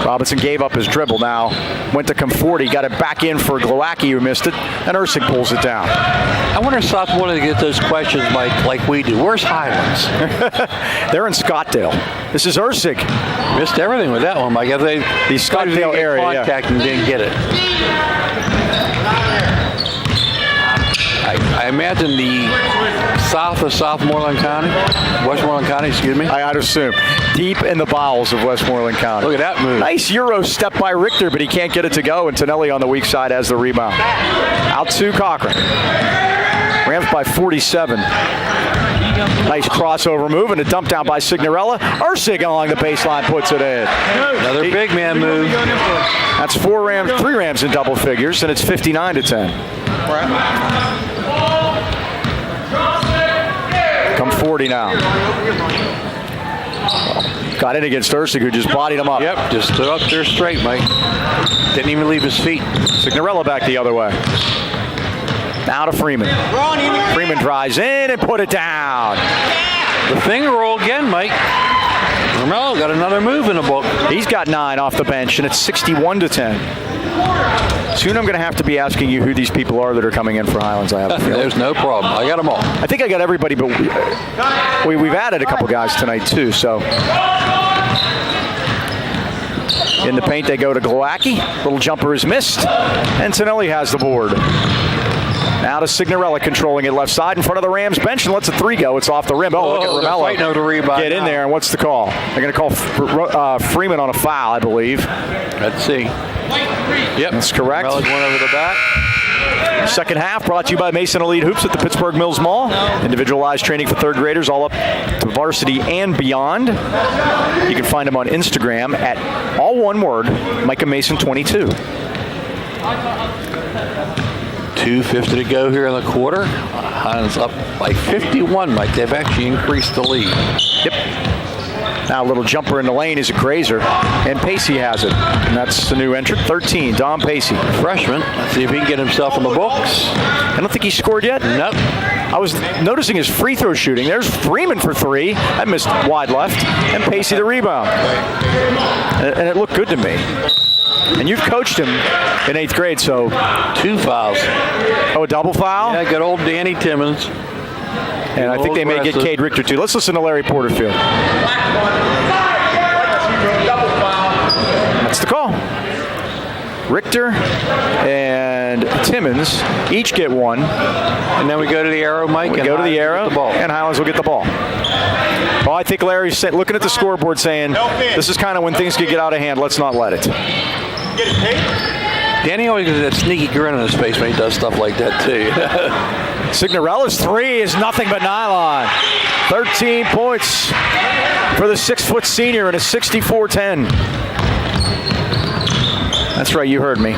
Robinson gave up his dribble now, went to Conforti, got it back in for Glowacki who missed it, and Ursig pulls it down. I wonder if Southmoreland to get those questions, Mike, like we do. Where's Highlands? They're in Scottdale. This is Ursig. Missed everything with that one, Mike. The Scottdale area, contact and didn't get it. I imagine the south of Westmoreland County, excuse me. I'd assume. Deep in the bowels of Westmoreland County. Look at that move. Nice Euro step by Richter, but he can't get it to go, and Tonelli on the weak side has the rebound. Out to Cochran. Rams by 47. Nice crossover move and a dump down by Signorella. Ursig along the baseline puts it in. Another big man move. That's 3 Rams in double figures, and it's 59-10. Conforti now. Got in against Ursig, who just bodied him up. Yep, just stood up there straight, Mike. Didn't even leave his feet. Signorella back the other way. Now to Freeman. Freeman drives in and put it down. The finger roll again, Mike. Romello got another move in the book. He's got 9 off the bench, and it's 61-10. Soon I'm going to have to be asking you who these people are that are coming in for Highlands. I have a feeling. There's no problem. I got them all. I think I got everybody, but we've added a couple guys tonight too. So in the paint they go to Glowacki. Little jumper is missed, and Tonelli has the board. Now to Signorella controlling it left side in front of the Rams bench and lets a 3 go. It's off the rim. Oh, look at Romello fighting over the rebound. Get in there, and what's the call? They're going to call Freeman on a foul, I believe. Let's see. Yep, that's correct. Romello went over the back. Second half brought to you by Mason Elite Hoops at the Pittsburgh Mills Mall. Individualized training for third graders all up to varsity and beyond. You can find them on Instagram at, all one word, Micah Mason 22. 2:50 to go here in the quarter. Highlands up by 51, Mike. They've actually increased the lead. Yep. Now a little jumper in the lane is a grazer, and Pacey has it. And that's the new entrant, 13, Don Pacey. Freshman. Let's see if he can get himself in the books. I don't think he scored yet. Nope. I was noticing his free throw shooting. There's Freeman for 3. I missed wide left, and Pacey the rebound. And it looked good to me. And you've coached him in 8th grade, so 2 fouls. Oh, a double foul? Yeah, good old Danny Timmons. And I think they may get Cade Richter too. Let's listen to Larry Porterfield. That's the call. Richter and Timmons each get 1. And then we go to the arrow, Mike. We go to the arrow, and Highlands will get the ball. Well, I think Larry's looking at the scoreboard saying, this is kind of when things could get out of hand. Let's not let it. Danny always has that sneaky grin on his face when he does stuff like that, too. Signorella's 3 is nothing but nylon. 13 points for the 6-foot senior and a 64-10. That's right, you heard me.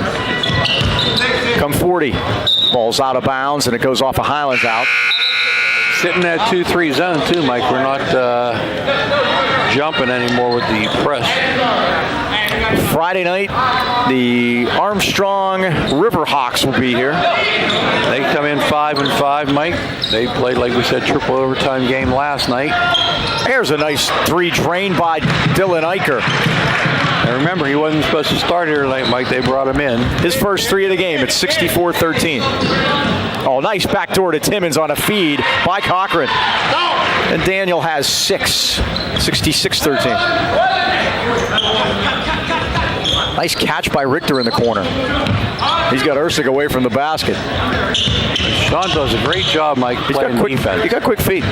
Come 40. Ball's out of bounds, and it goes off of Highlands out. Sitting in that 2-3 zone, too, Mike. We're not jumping anymore with the press. Friday night, the Armstrong Riverhawks will be here. They come in 5-5, Mike. They played, like we said, triple overtime game last night. There's a nice 3 drained by Dylan Eicher. And remember, he wasn't supposed to start here tonight, Mike. They brought him in. His first 3 of the game. It's 64-13. Oh, nice backdoor to Timmons on a feed by Cochran. And Daniel has 6. 66-13. Nice catch by Richter in the corner. He's got Ursig away from the basket. Sean does a great job, Mike, playing defense. He got quick feet.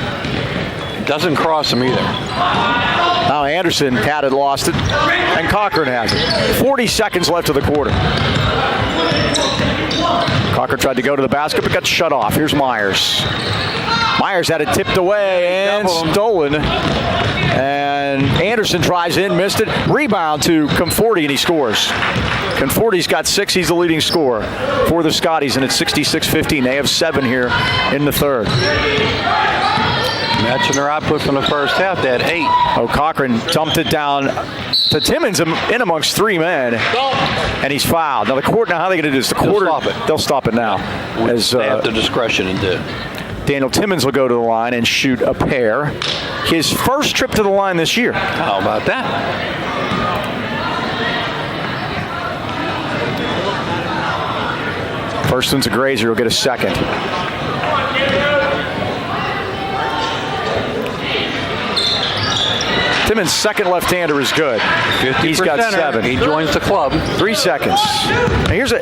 Doesn't cross him either. Now Anderson had it, lost it, and Cochran has it. 40 seconds left of the quarter. Cochran tried to go to the basket, but got shut off. Here's Myers. Myers had it tipped away and stolen. And Anderson drives in, missed it. Rebound to Conforti, and he scores. Conforti's got 6. He's the leading scorer for the Scotties, and it's 66-15. They have 7 here in the third. Matching their output from the first half, they had 8. Oh, Cochran dumped it down to Timmons in amongst 3 men, and he's fouled. Now, how are they going to do this? They'll stop it now. As they have the discretion to do. Daniel Timmons will go to the line and shoot a pair. His first trip to the line this year. How about that? First one's a grazer. He'll get a second. Timmons' second left-hander is good. He's got 7. He joins the club. 3 seconds. Now here's a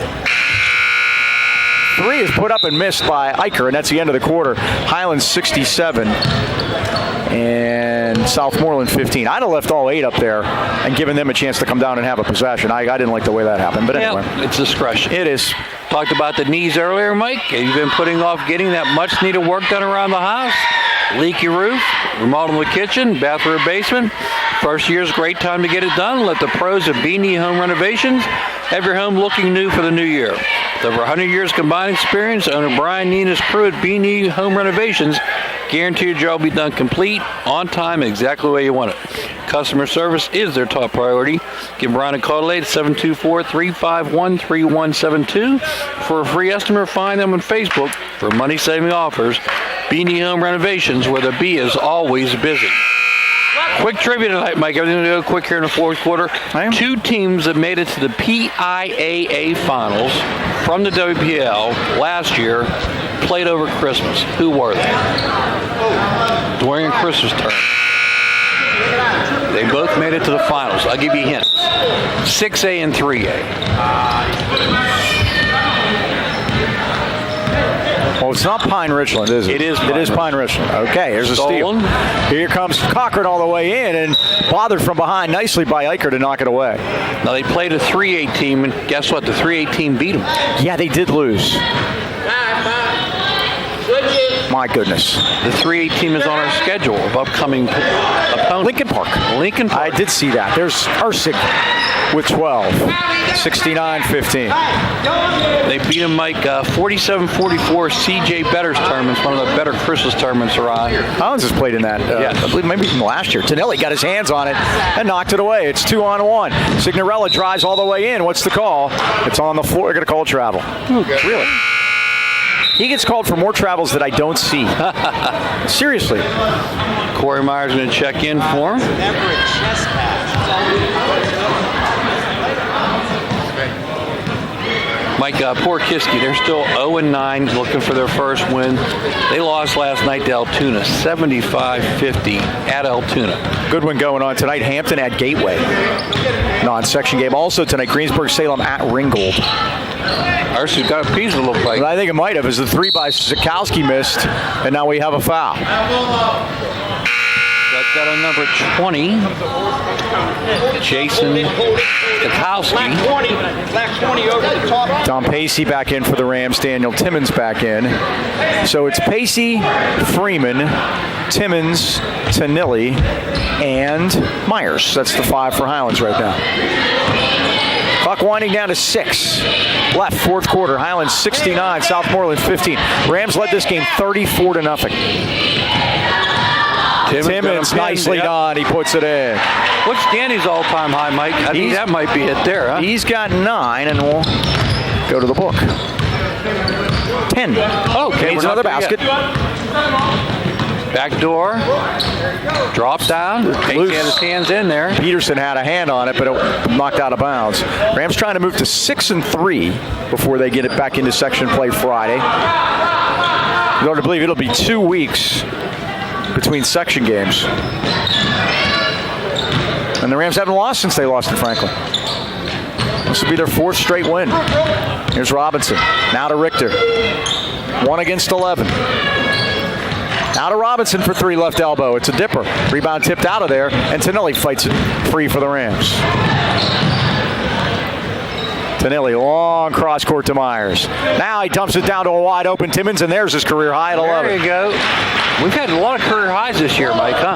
3 is put up and missed by Eicher, and that's the end of the quarter. Highlands 67 and Southmoreland 15. I'd have left all 8 up there and given them a chance to come down and have a possession. I didn't like the way that happened, but anyway. Yeah, it's discretion. It is. Talked about the knees earlier, Mike. You've been putting off getting that much-needed work done around the house. Leaky roof, remodeling the kitchen, bathroom, basement. First year's a great time to get it done. Let the pros of B&E Home Renovations have your home looking new for the new year. With over 100 years combined experience, owner Brian Nina's crew at B&E Home Renovations guarantee your job will be done complete, on time, exactly the way you want it. Customer service is their top priority. Give Brian a call today at 724-351-3172 for a free estimate. Find them on Facebook for money-saving offers. B&E Home Renovations, where the B is always busy. Quick trivia tonight, Mike. Everything will go quick here in the fourth quarter. 2 teams that made it to the PIAA finals from the WPL last year played over Christmas. Who were they? During Christmas term. They both made it to the finals. I'll give you hints. 6A and 3A. Well, it's not Pine Richland, is it? It is Pine Richland. Okay, here's a steal. Here comes Cochran all the way in and bothered from behind nicely by Eicher to knock it away. Now, they played a 3A team, and guess what? The 3A team beat them. Yeah, they did lose. My goodness. The 3A team is on our schedule of upcoming opponents. Lincoln Park. Lincoln Park. I did see that. There's Ursig with 12. 69-15. They beat him, Mike, 47-44 C.J. Better's tournaments, one of the better Christmas tournaments around. Highlands has played in that, yes. I believe maybe even last year. Tonelli got his hands on it and knocked it away. It's 2-on-1. Signorella drives all the way in. What's the call? It's on the floor. They're going to call travel. Really? He gets called for more travels that I don't see. Seriously. Corey Myers going to check in for him. Mike, poor Kiski, they're still 0-9, looking for their first win. They lost last night to Altoona, 75-50 at Altoona. Good one going on tonight. Hampton at Gateway. Non-section game. Also tonight, Greensburg-Salem at Ringgold. Ours has got a piece, it looks like. But I think it might have, as the 3 by Zukowski missed, and now we have a foul. Got that on number 20. Jason Zukowski. Tom Pacey back in for the Rams. Daniel Timmons back in. So it's Pacey, Freeman, Timmons, Tanilli, and Myers. That's the 5 for Highlands right now. Clock winding down to 6 left, fourth quarter. Highlands 69, Southmoreland 15. Rams led this game 34-0. Timmons nicely done. He puts it in. What's Danny's all-time high, Mike? I think that might be it there, huh? He's got 9, and we'll go to the book. 10. Okay, needs another basket. Back door. Drop down. Pacey had his hands in there. Peterson had a hand on it, but it knocked out of bounds. Rams trying to move to 6-3 before they get it back into section play Friday. You're going to believe it'll be 2 weeks between section games. And the Rams haven't lost since they lost to Franklin. This will be their 4th straight win. Here's Robinson. Now to Richter. 1 against 11. Now to Robinson for 3 left elbow. It's a dipper. Rebound tipped out of there, and Tanelli fights it free for the Rams. Tanelli, long cross court to Myers. Now he dumps it down to a wide open Timmons, and there's his career high at 11. There you go. We've had a lot of career highs this year, Mike, huh?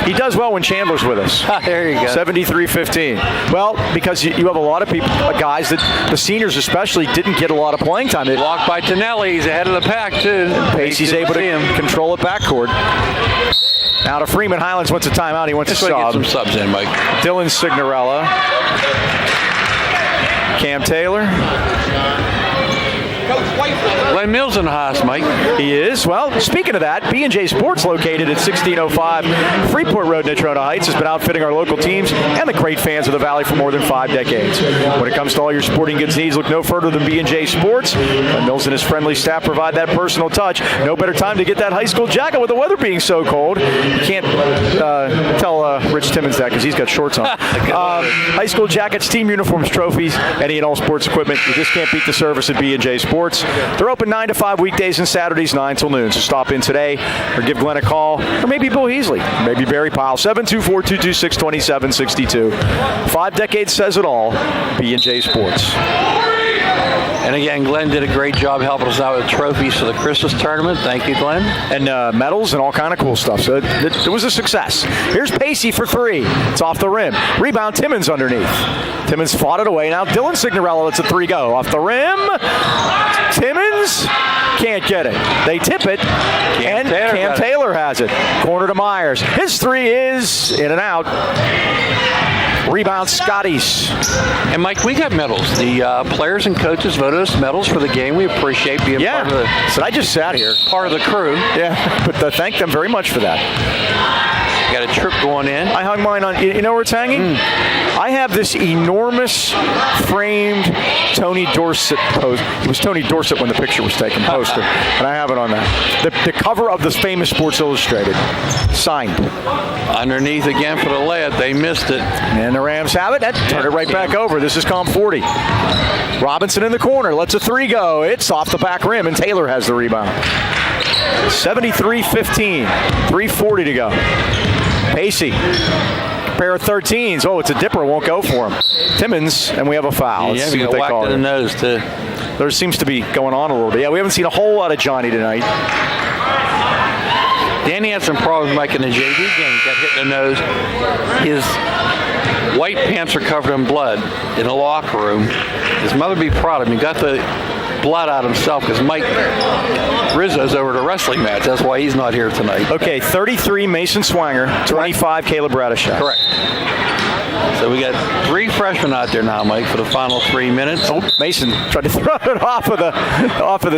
He does well when Chandler's with us. There you go. 73-15. Well, because you have a lot of people, guys that the seniors especially didn't get a lot of playing time. Blocked by Tanelli. He's ahead of the pack, too. Pacey's able to control it backcourt. Now to Freeman. Highlands wants a timeout. He wants to sub. Get some subs in, Mike. Dylan Signorella. Cam Taylor. Glenn Mills in the house, Mike. He is. Well, speaking of that, B&J Sports, located at 1605 Freeport Road, Natrona Heights, has been outfitting our local teams and the great fans of the Valley for more than 5 decades. When it comes to all your sporting goods needs, look no further than B&J Sports. Glenn Mills and his friendly staff provide that personal touch. No better time to get that high school jacket with the weather being so cold. You can't tell Rich Timmons that because he's got shorts on. High school jackets, team uniforms, trophies, any and all sports equipment. You just can't beat the service at B&J Sports. They're open 9 to 5 weekdays and Saturdays 9 till noon. So stop in today or give Glenn a call, or maybe Bill Heasley, maybe Barry Pyle. 724-226-2762. 5 decades says it all. B&J Sports. And again, Glenn did a great job helping us out with trophies for the Christmas tournament. Thank you, Glenn. And medals and all kind of cool stuff. So it was a success. Here's Pacey for 3. It's off the rim. Rebound, Timmons underneath. Timmons fought it away. Now Dylan Signorella lets a 3 go. Off the rim. Timmons can't get it. They tip it. Cam Taylor has it. Corner to Myers. His 3 is in and out. Rebound, Scotties. And Mike, we got medals. The players and coaches voted us medals for the game. We appreciate being part of the. So I just sat here. Part of the crew. Yeah, but thank them very much for that. Got a trip going in. I hung mine on. You know where it's hanging? I have this enormous framed Tony Dorsett poster. It was Tony Dorsett when the picture was taken, poster, and I have it on that. The cover of this famous Sports Illustrated, signed. Underneath again for the layup. They missed it. And the Rams have it. Turn it right back over. This is Comp 40. Robinson in the corner. Lets a 3 go. It's off the back rim, and Taylor has the rebound. 73-15. 3:40 to go. Pacey. Pair of 13s. Oh, it's a dipper. Won't go for him. Timmons, and we have a foul. Yeah, we got whacked in the nose, too. there seems to be going on a little bit. Yeah, we haven't seen a whole lot of Johnny tonight. Danny had some problems, Mike, in the JV game. He got hit in the nose. His white pants are covered in blood in the locker room. His mother would be proud of him. He got the blood out himself because Mike Rizzo's over the wrestling match. That's why he's not here tonight. Okay, 33 Mason Swanger, 25 Caleb Radishak. Correct. So we got 3 freshmen out there now, Mike, for the final 3 minutes. Oh, Mason tried to throw it off of the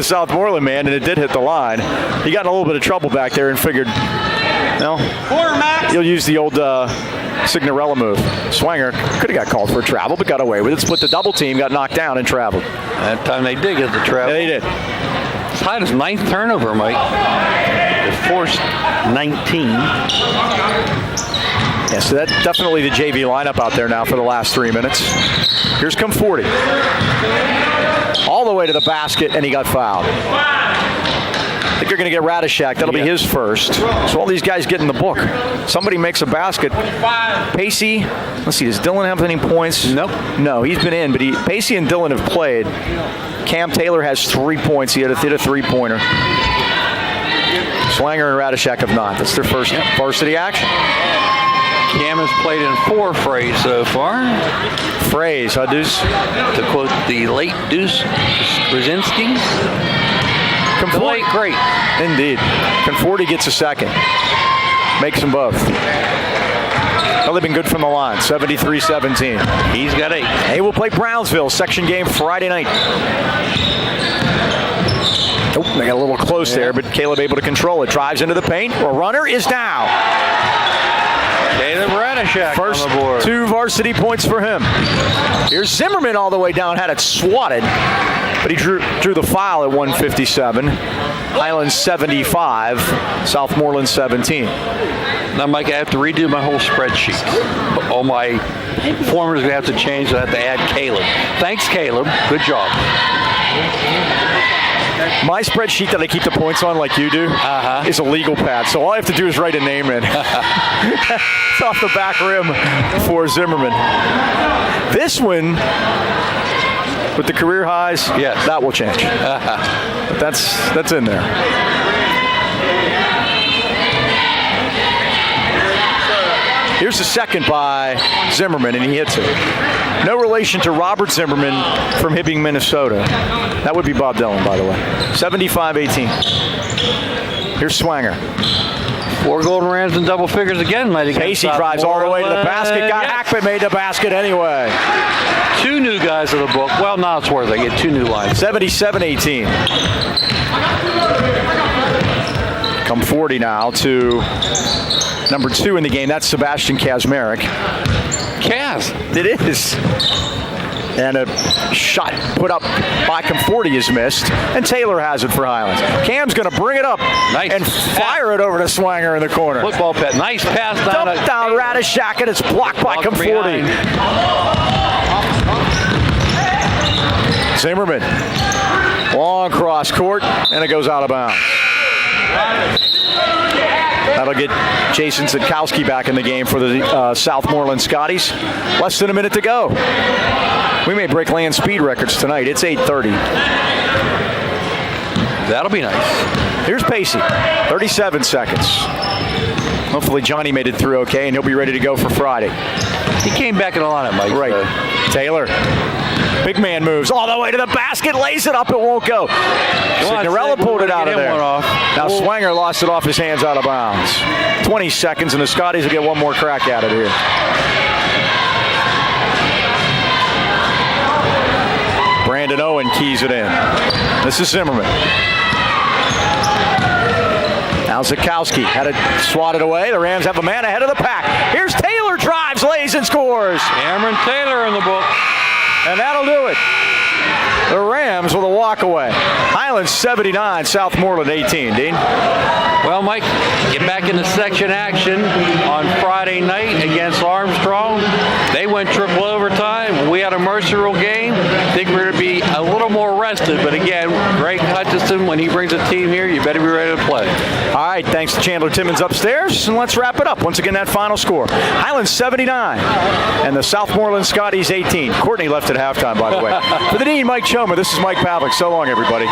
Southmoreland man, and it did hit the line. He got in a little bit of trouble back there and figured, no, he'll use the old Signorella move. Swanger could have got called for a travel, but got away with it. Split the double team, got knocked down, and traveled. That time they did get the travel. Yeah, they did. It's Hyden's 9th turnover, Mike. They forced 19. Yeah, so that's definitely the JV lineup out there now for the last 3 minutes. Here's come 40. All the way to the basket, and he got fouled. I think you're going to get Radishak. That'll be his first. So all these guys get in the book. Somebody makes a basket. Pacey, let's see, does Dylan have any points? Nope. No, he's been in, but Pacey and Dylan have played. Cam Taylor has 3 points. He hit a 3-pointer. Swanger and Radishak have not. That's their first varsity action. Cam has played in 4 frays so far. Frays, huh, Deuce? To quote the late Deuce Brzezinski. The late great. Indeed. Conforti gets a second. Makes them both. Well, they've been good from the line. 73-17. He's got 8. Hey, we'll play Brownsville. Section game Friday night. Oh, they got a little close there, but Caleb able to control it. Drives into the paint. A runner is down. Caleb Radishak First on the board. 2 varsity points for him. Here's Zimmerman all the way down, had it swatted, but he drew the foul at 1:57. Highlands 75, Southmoreland 17. Now, Mike, I have to redo my whole spreadsheet. All my formulas are going to have to change. I have to add Caleb. Thanks, Caleb. Good job. My spreadsheet that I keep the points on, like you do, is a legal pad. So all I have to do is write a name in. It's off the back rim for Zimmerman. This one, with the career highs, that will change. But that's in there. Here's the second by Zimmerman, and he hits it. No relation to Robert Zimmerman from Hibbing, Minnesota. That would be Bob Dillon, by the way. 75-18. Here's Swanger. 4 Golden Rams in double figures again, Mike. Pacey drives all the way to the basket. Got Hackman, made the basket anyway. 2 new guys in the book. Well, now it's worth it. I get 2 new lines. 77-18. Come 40 now to number 2 in the game. That's Sebastian Kazmarek. Kaz. It is. And a shot put up by Conforti is missed. And Taylor has it for Highlands. Cam's going to bring it up and fire it over to Swanger in the corner. Football pet. Nice pass down. Dump down Radishak, and it's blocked by Conforti. Zimmerman. Long cross court, and it goes out of bounds. That'll get Jason Zitkowski back in the game for the Southmoreland Scotties. Less than a minute to go. We may break land speed records tonight. It's 8:30. That'll be nice. Here's Pacey. 37 seconds. Hopefully Johnny made it through okay, and he'll be ready to go for Friday. He came back in the lineup, Mike. Right. Taylor. Big man moves all the way to the basket, lays it up, it won't go. Signorella pulled it out of there. Now Swanger lost it off his hands out of bounds. 20 seconds, and the Scotties will get one more crack at it here. Brandon Owen keys it in. This is Zimmerman. Now Zitkowski had it swatted away. The Rams have a man ahead of the pack. Here's Taylor, drives, lays, and scores. Cameron Taylor in the book. And that'll do it. The Rams with a walk away. Highlands 79, Southmoreland 18. Dean? Well, Mike, get back into section action on Friday night against Armstrong. They went triple overtime. We had a Mercer rule game. I think we're going to be a little more rested. But again, Greg Hutchison, when he brings a team here, you better be ready to play. All right. right, thanks to Chandler Timmons upstairs, and let's wrap it up. Once again, that final score. Highlands 79, and the Southmoreland Scotties 18. Courtney left at halftime, by the way. For the Dean, Mike Choma, this is Mike Pavlik. So long, everybody.